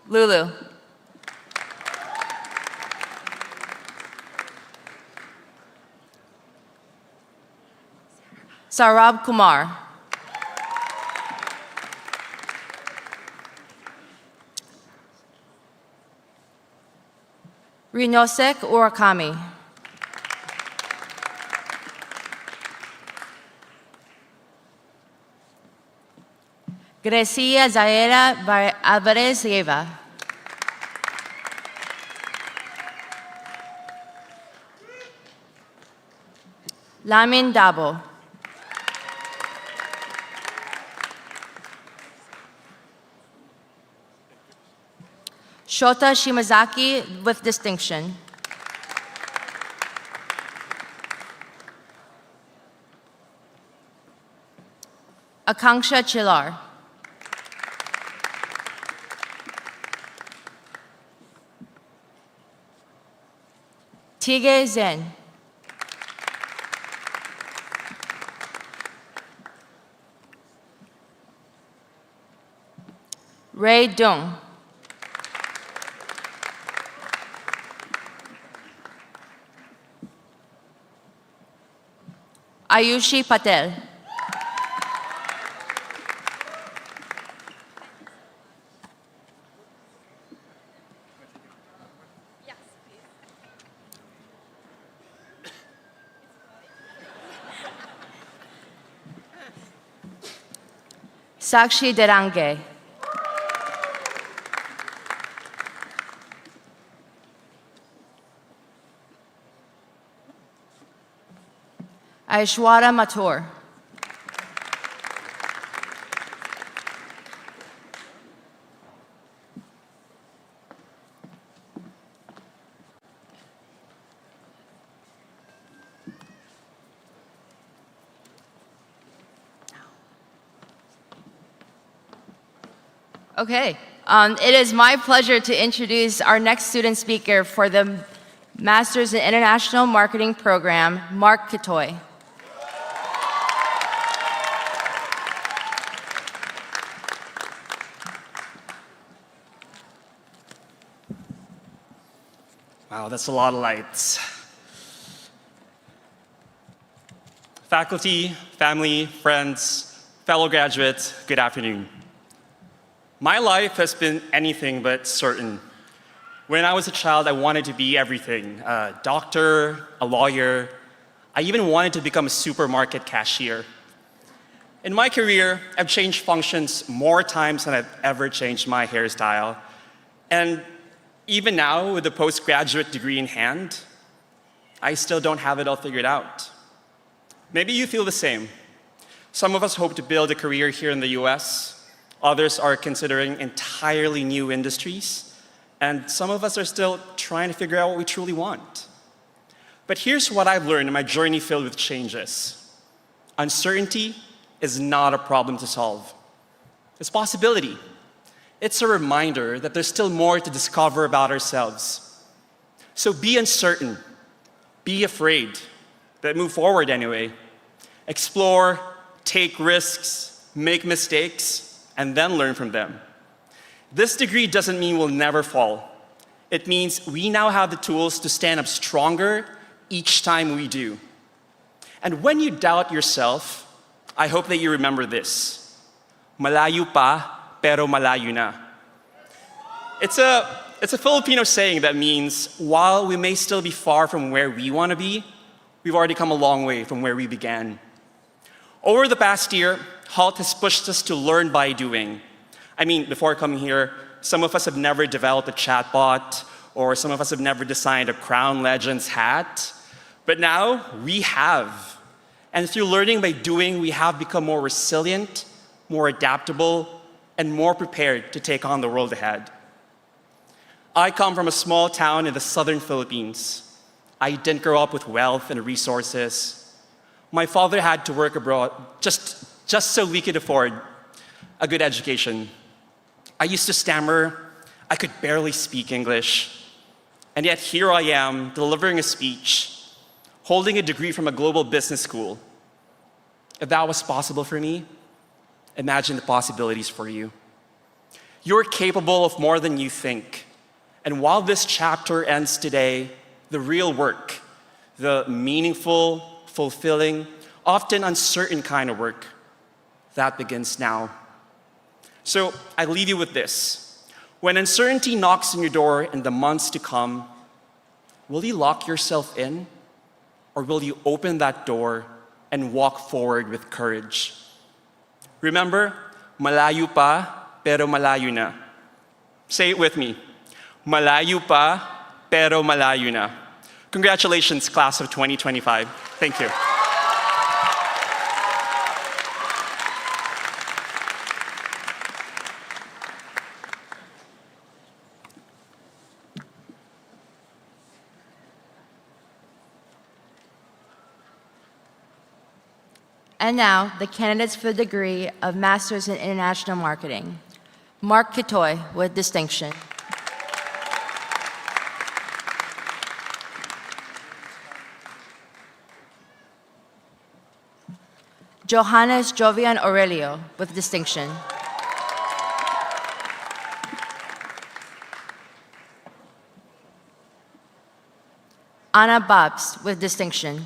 Lulu. Sarab Kumar. Rinosek Urakami. Grecia Zaira Alvarez Rieva. Lamin Dabo. Shota Shimazaki with distinction. Akanksha Chilar. Tige Zen. Ray Dung. Ayushi Patel. Sakshi Derange. Aishwara Mathur. Okay, it is my pleasure to introduce our next student speaker for the Masters in International Marketing program, Mark Quitoy. Wow, that's a lot of lights. Faculty, family, friends, fellow graduates, good afternoon. My life has been anything but certain. When I was a child, I wanted to be everything, a doctor, a lawyer. I even wanted to become a supermarket cashier. In my career, I've changed functions more times than I've ever changed my hairstyle. And even now, with a postgraduate degree in hand, I still don't have it all figured out. Maybe you feel the same. Some of us hope to build a career here in the US. Others are considering entirely new industries. And some of us are still trying to figure out what we truly want. But here's what I've learned in my journey filled with changes. Uncertainty is not a problem to solve. It's a possibility. It's a reminder that there's still more to discover about ourselves. So be uncertain, be afraid, but move forward anyway. Explore, take risks, make mistakes, and then learn from them. This degree doesn't mean we'll never fall. It means we now have the tools to stand up stronger each time we do. And when you doubt yourself, I hope that you remember this. Malayo pa, pero malayo na. It's a Filipino saying that means, while we may still be far from where we want to be, we've already come a long way from where we began. Over the past year, Hult has pushed us to learn by doing. I mean, before coming here, some of us have never developed a chatbot, or some of us have never designed a Crown Legends hat. But now, we have. And through learning by doing, we have become more resilient, more adaptable, and more prepared to take on the world ahead. I come from a small town in the southern Philippines. I didn't grow up with wealth and resources. My father had to work abroad just so we could afford a good education. I used to stammer. I could barely speak English. And yet here I am, delivering a speech, holding a degree from a global business school. If that was possible for me, imagine the possibilities for you. You're capable of more than you think. And while this chapter ends today, the real work, the meaningful, fulfilling, often uncertain kind of work, that begins now. So I leave you with this. When uncertainty knocks on your door in the months to come, will you lock yourself in? Or will you open that door and walk forward with courage? Remember, malayo pa, pero malayo na. Say it with me. Malayo pa, pero malayo na. Congratulations, class of 2025. Thank you. And now, the candidates for the degree of Masters in International Marketing. Mark Quitoy with distinction. Johannes Jovian Aurelio with distinction. Anna Babs with distinction.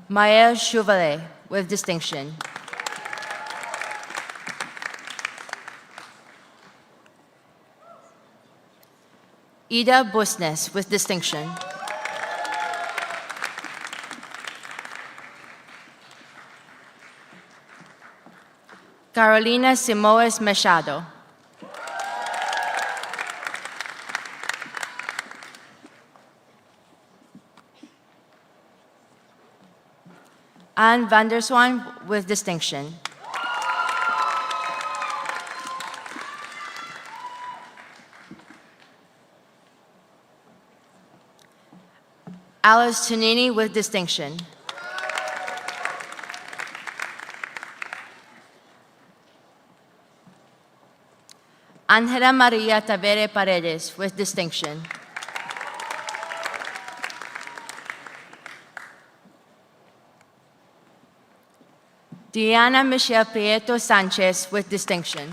Maël Chouvalet with distinction. Ida Busnes with distinction. Carolina Simoes Machado. Anne van der Swan with distinction. Alice Tonini with distinction. Angela Maria Tavere Paredes with distinction. Diana Michelle Prieto Sanchez with distinction.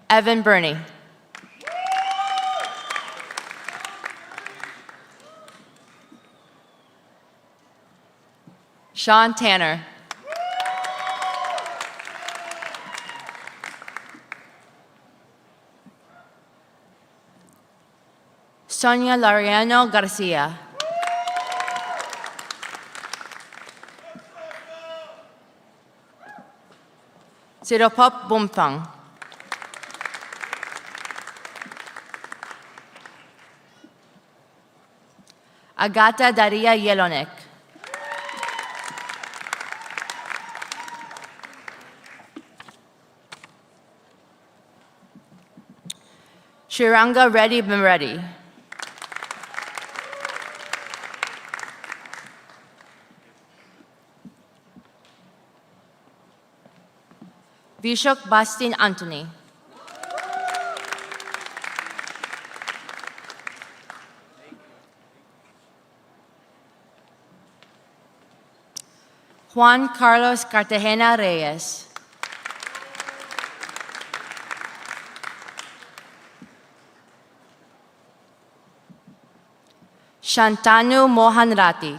Evan Burney. Sean Tanner. Sonia Lariano Garcia. Siropop Bumthang. Agata Daria Yelonek. Shiranga Reddy Mreddy. Vishok Bastin Anthony. Juan Carlos Cartagena Reyes. Shantanu Mohan Rati.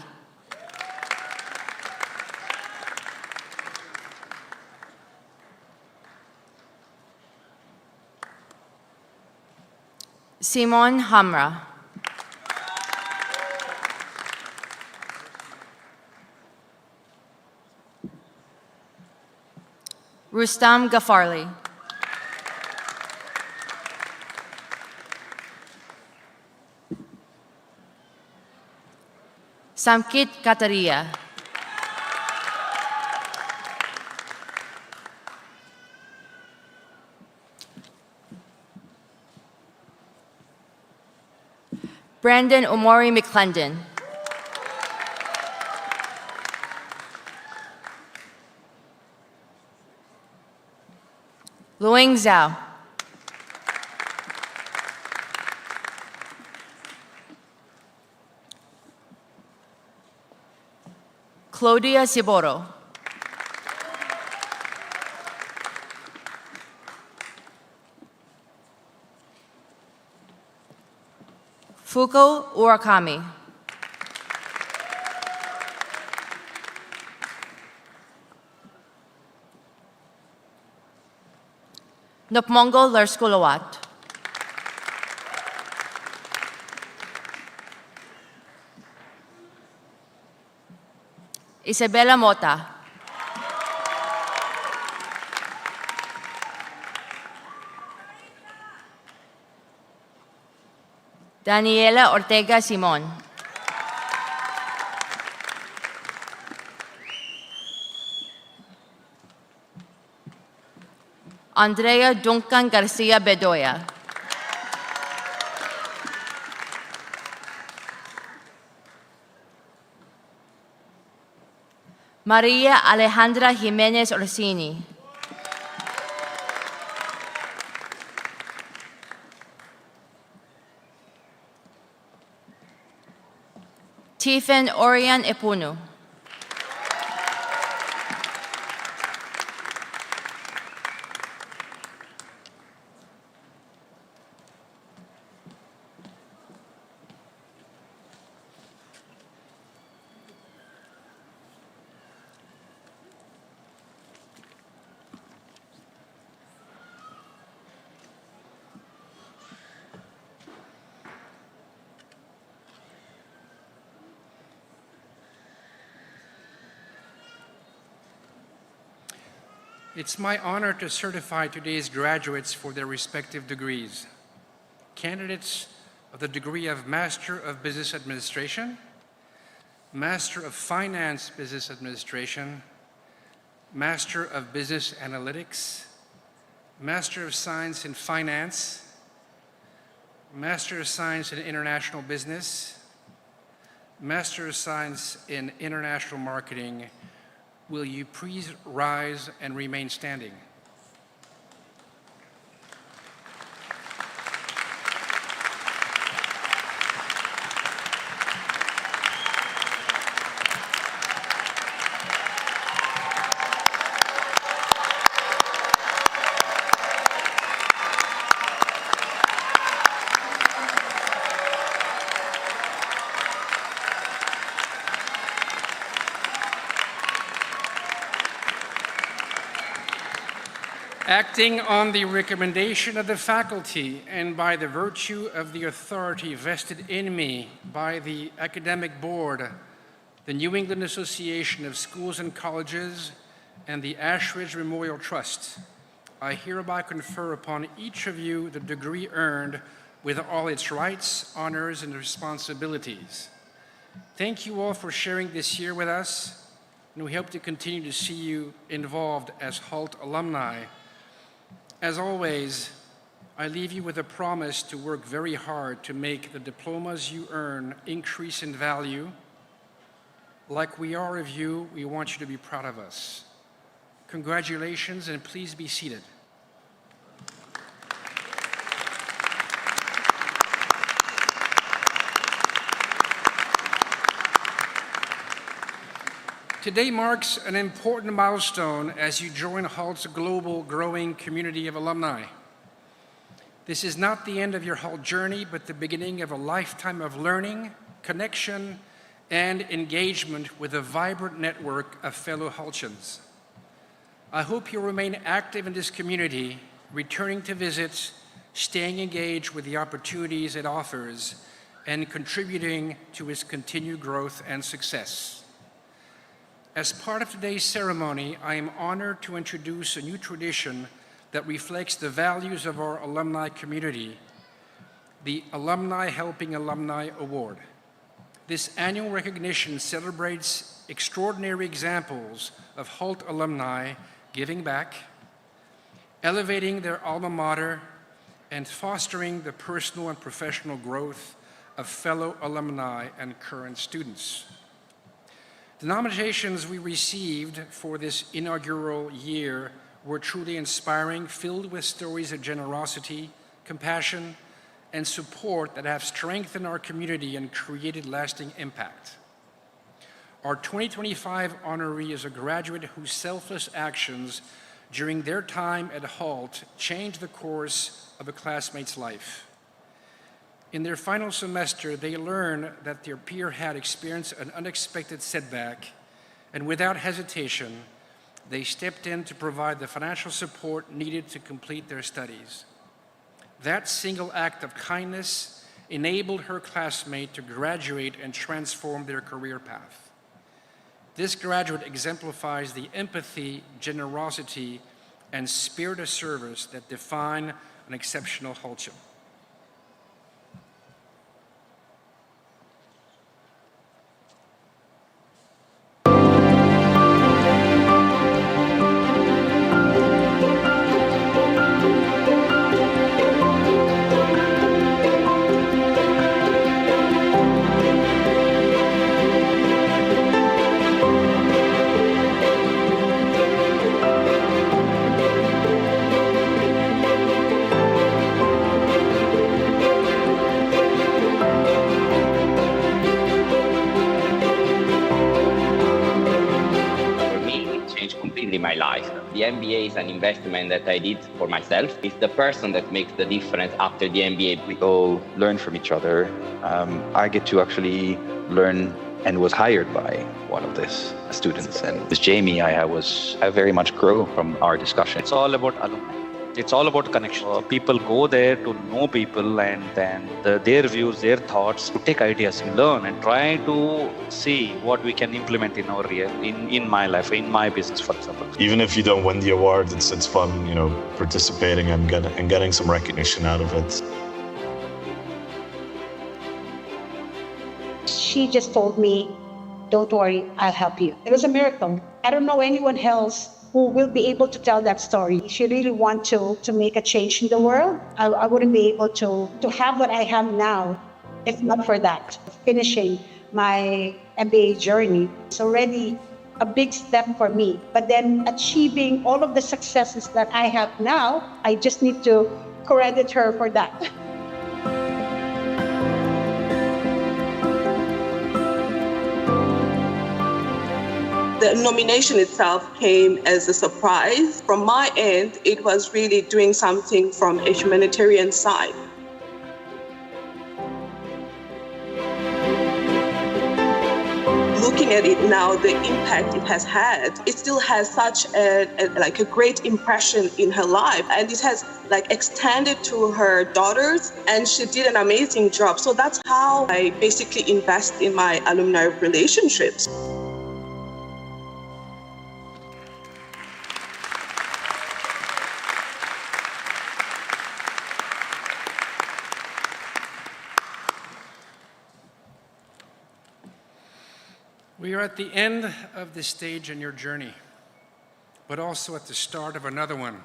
Simon Hamra. Rustam Ghafarli. Samkit Kataria. Brandon Omori McClendon. Luing Zhao. Claudia Siboro. Fuko Urakami. Nopmongo Larskulawat. Isabella Mota. Daniela Ortega Simon. Andrea Duncan Garcia Bedoya. Maria Alejandra Jimenez Orsini. Tiffen Orion Epunu. It's my honor to certify today's graduates for their respective degrees. Candidates of the degree of Master of Business Administration, Master of Finance Business Administration, Master of Business Analytics, Master of Science in Finance, Master of Science in International Business, Master of Science in International Marketing. Will you please rise and remain standing? Acting on the recommendation of the faculty and by the virtue of the authority vested in me by the Academic Board, the New England Association of Schools and Colleges, and the Ashridge Memorial Trust, I hereby confer upon each of you the degree earned with all its rights, honors, and responsibilities. Thank you all for sharing this year with us, and we hope to continue to see you involved as Hult alumni. As always, I leave you with a promise to work very hard to make the diplomas you earn increase in value. Like we are of you, we want you to be proud of us. Congratulations, and please be seated. Today marks an important milestone as you join Hult's global growing community of alumni. This is not the end of your Hult journey, but the beginning of a lifetime of learning, connection, and engagement with a vibrant network of fellow Hultians. I hope you remain active in this community, returning to visits, staying engaged with the opportunities it offers, and contributing to its continued growth and success. As part of today's ceremony, I am honored to introduce a new tradition that reflects the values of our alumni community, the Alumni Helping Alumni Award. This annual recognition celebrates extraordinary examples of Hult alumni giving back, elevating their alma mater, and fostering the personal and professional growth of fellow alumni and current students. The nominations we received for this inaugural year were truly inspiring, filled with stories of generosity, compassion, and support that have strengthened our community and created lasting impact. Our 2025 honoree is a graduate whose selfless actions during their time at Hult changed the course of a classmate's life. In their final semester, they learned that their peer had experienced an unexpected setback, and without hesitation, they stepped in to provide the financial support needed to complete their studies. That single act of kindness enabled her classmate to graduate and transform their career path. This graduate exemplifies the empathy, generosity, and spirit of service that define an exceptional Hultian. My life. The MBA is an investment that I did for myself. It's the person that makes the difference after the MBA. We all learn from each other. I get to actually learn and was hired by one of these students. And with Jamie, I very much grow from our discussion. It's all about alumni. It's all about connection. People go there to know people, and then their views, their thoughts, to take ideas, learn, and try to see what we can implement in our in my life, in my business, for example. Even if you don't win the award, it's fun, participating and getting some recognition out of it. She just told me, "Don't worry, I'll help you." It was a miracle. I don't know anyone else who will be able to tell that story. If you really want to make a change in the world, I wouldn't be able to have what I have now if not for that. Finishing my MBA journey, it's already a big step for me. But then achieving all of the successes that I have now, I just need to credit her for that. The nomination itself came as a surprise. From my end, it was really doing something from a humanitarian side. Looking at it now, the impact it has had, it still has such a great impression in her life, and it has extended to her daughters, and she did an amazing job. So that's how I basically invest in my alumni relationships. We are at the end of this stage in your journey, but also at the start of another one.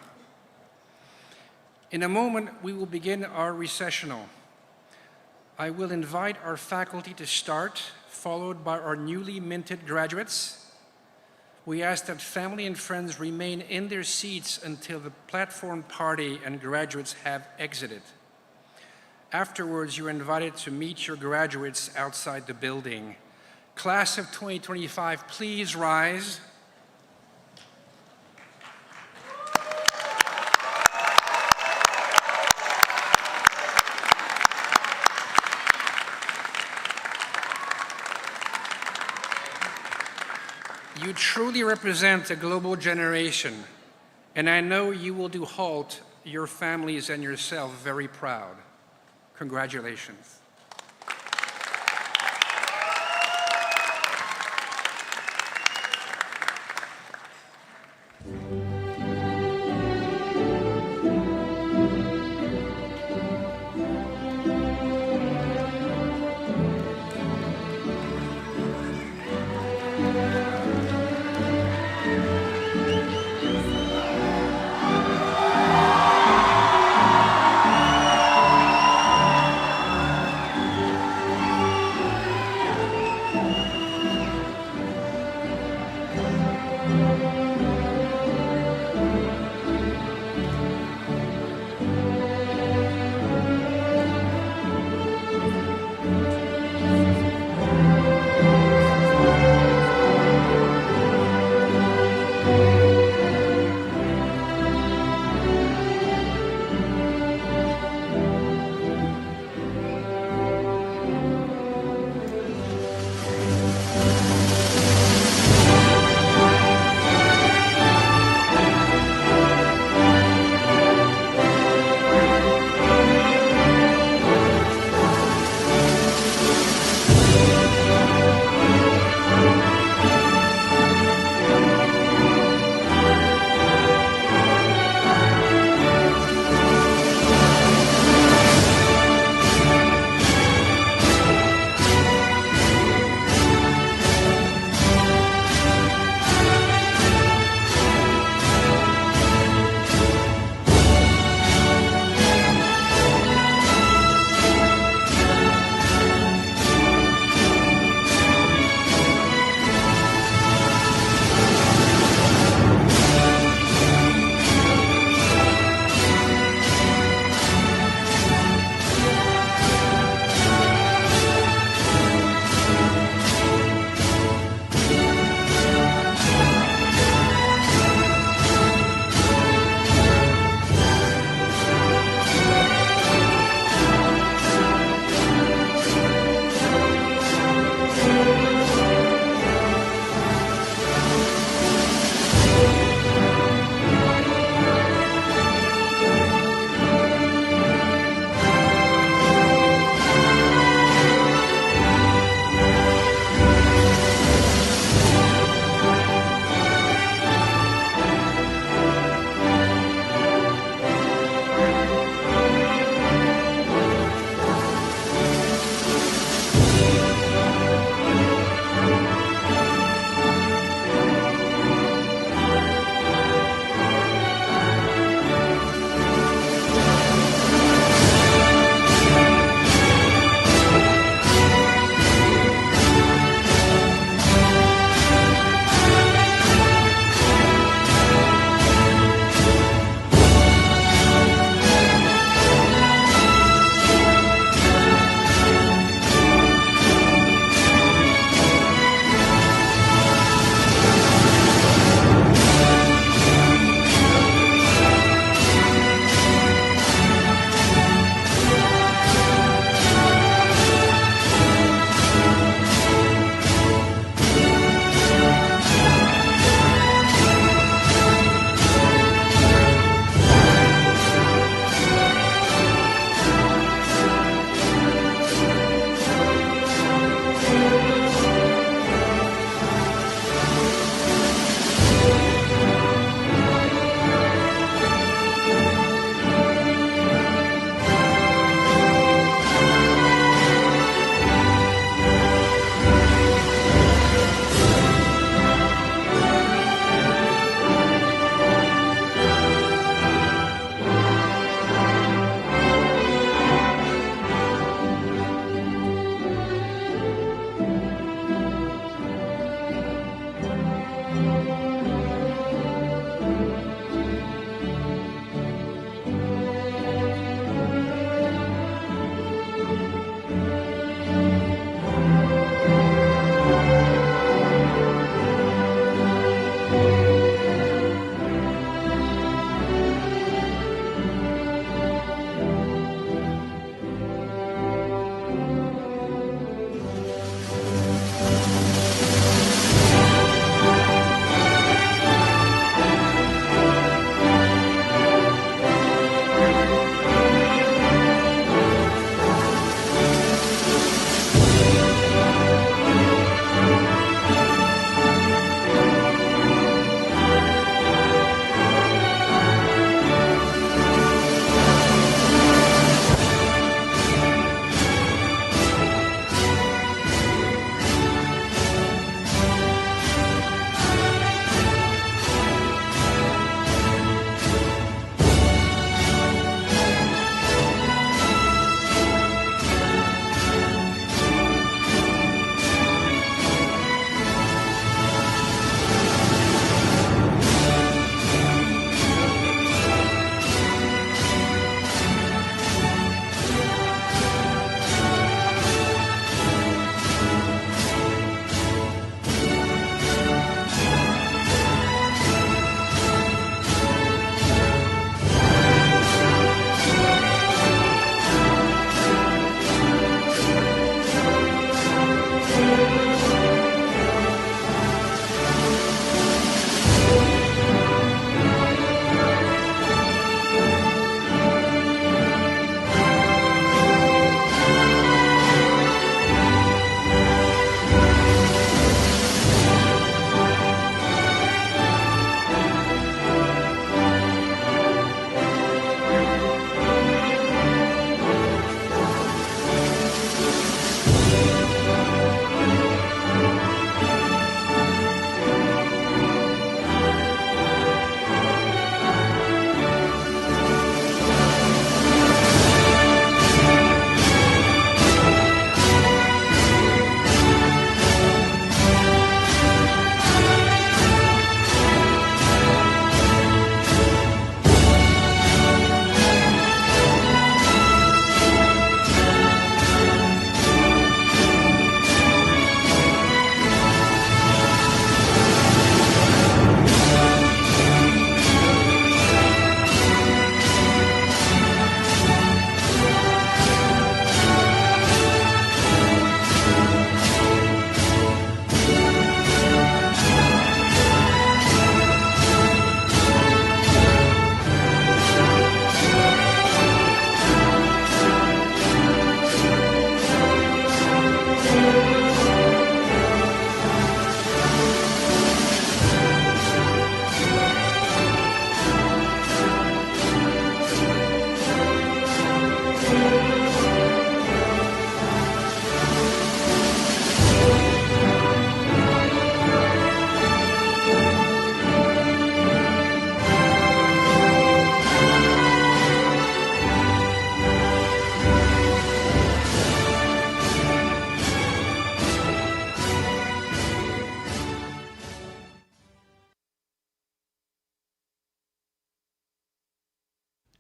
In a moment, we will begin our recessional. I will invite our faculty to start, followed by our newly minted graduates. We ask that family and friends remain in their seats until the platform party and graduates have exited. Afterwards, you're invited to meet your graduates outside the building. Class of 2025, please rise. You truly represent a global generation, and I know you will do Hult, your families, and yourself very proud. Congratulations.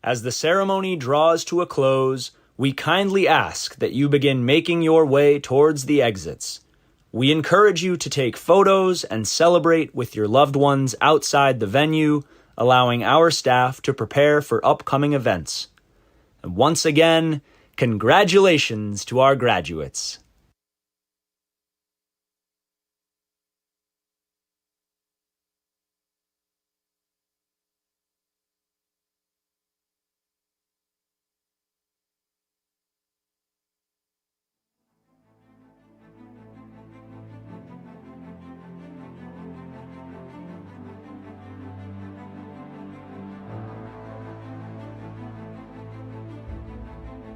As the ceremony draws to a close, we kindly ask that you begin making your way towards the exits. We encourage you to take photos and celebrate with your loved ones outside the venue, allowing our staff to prepare for upcoming events. And once again, congratulations to our graduates.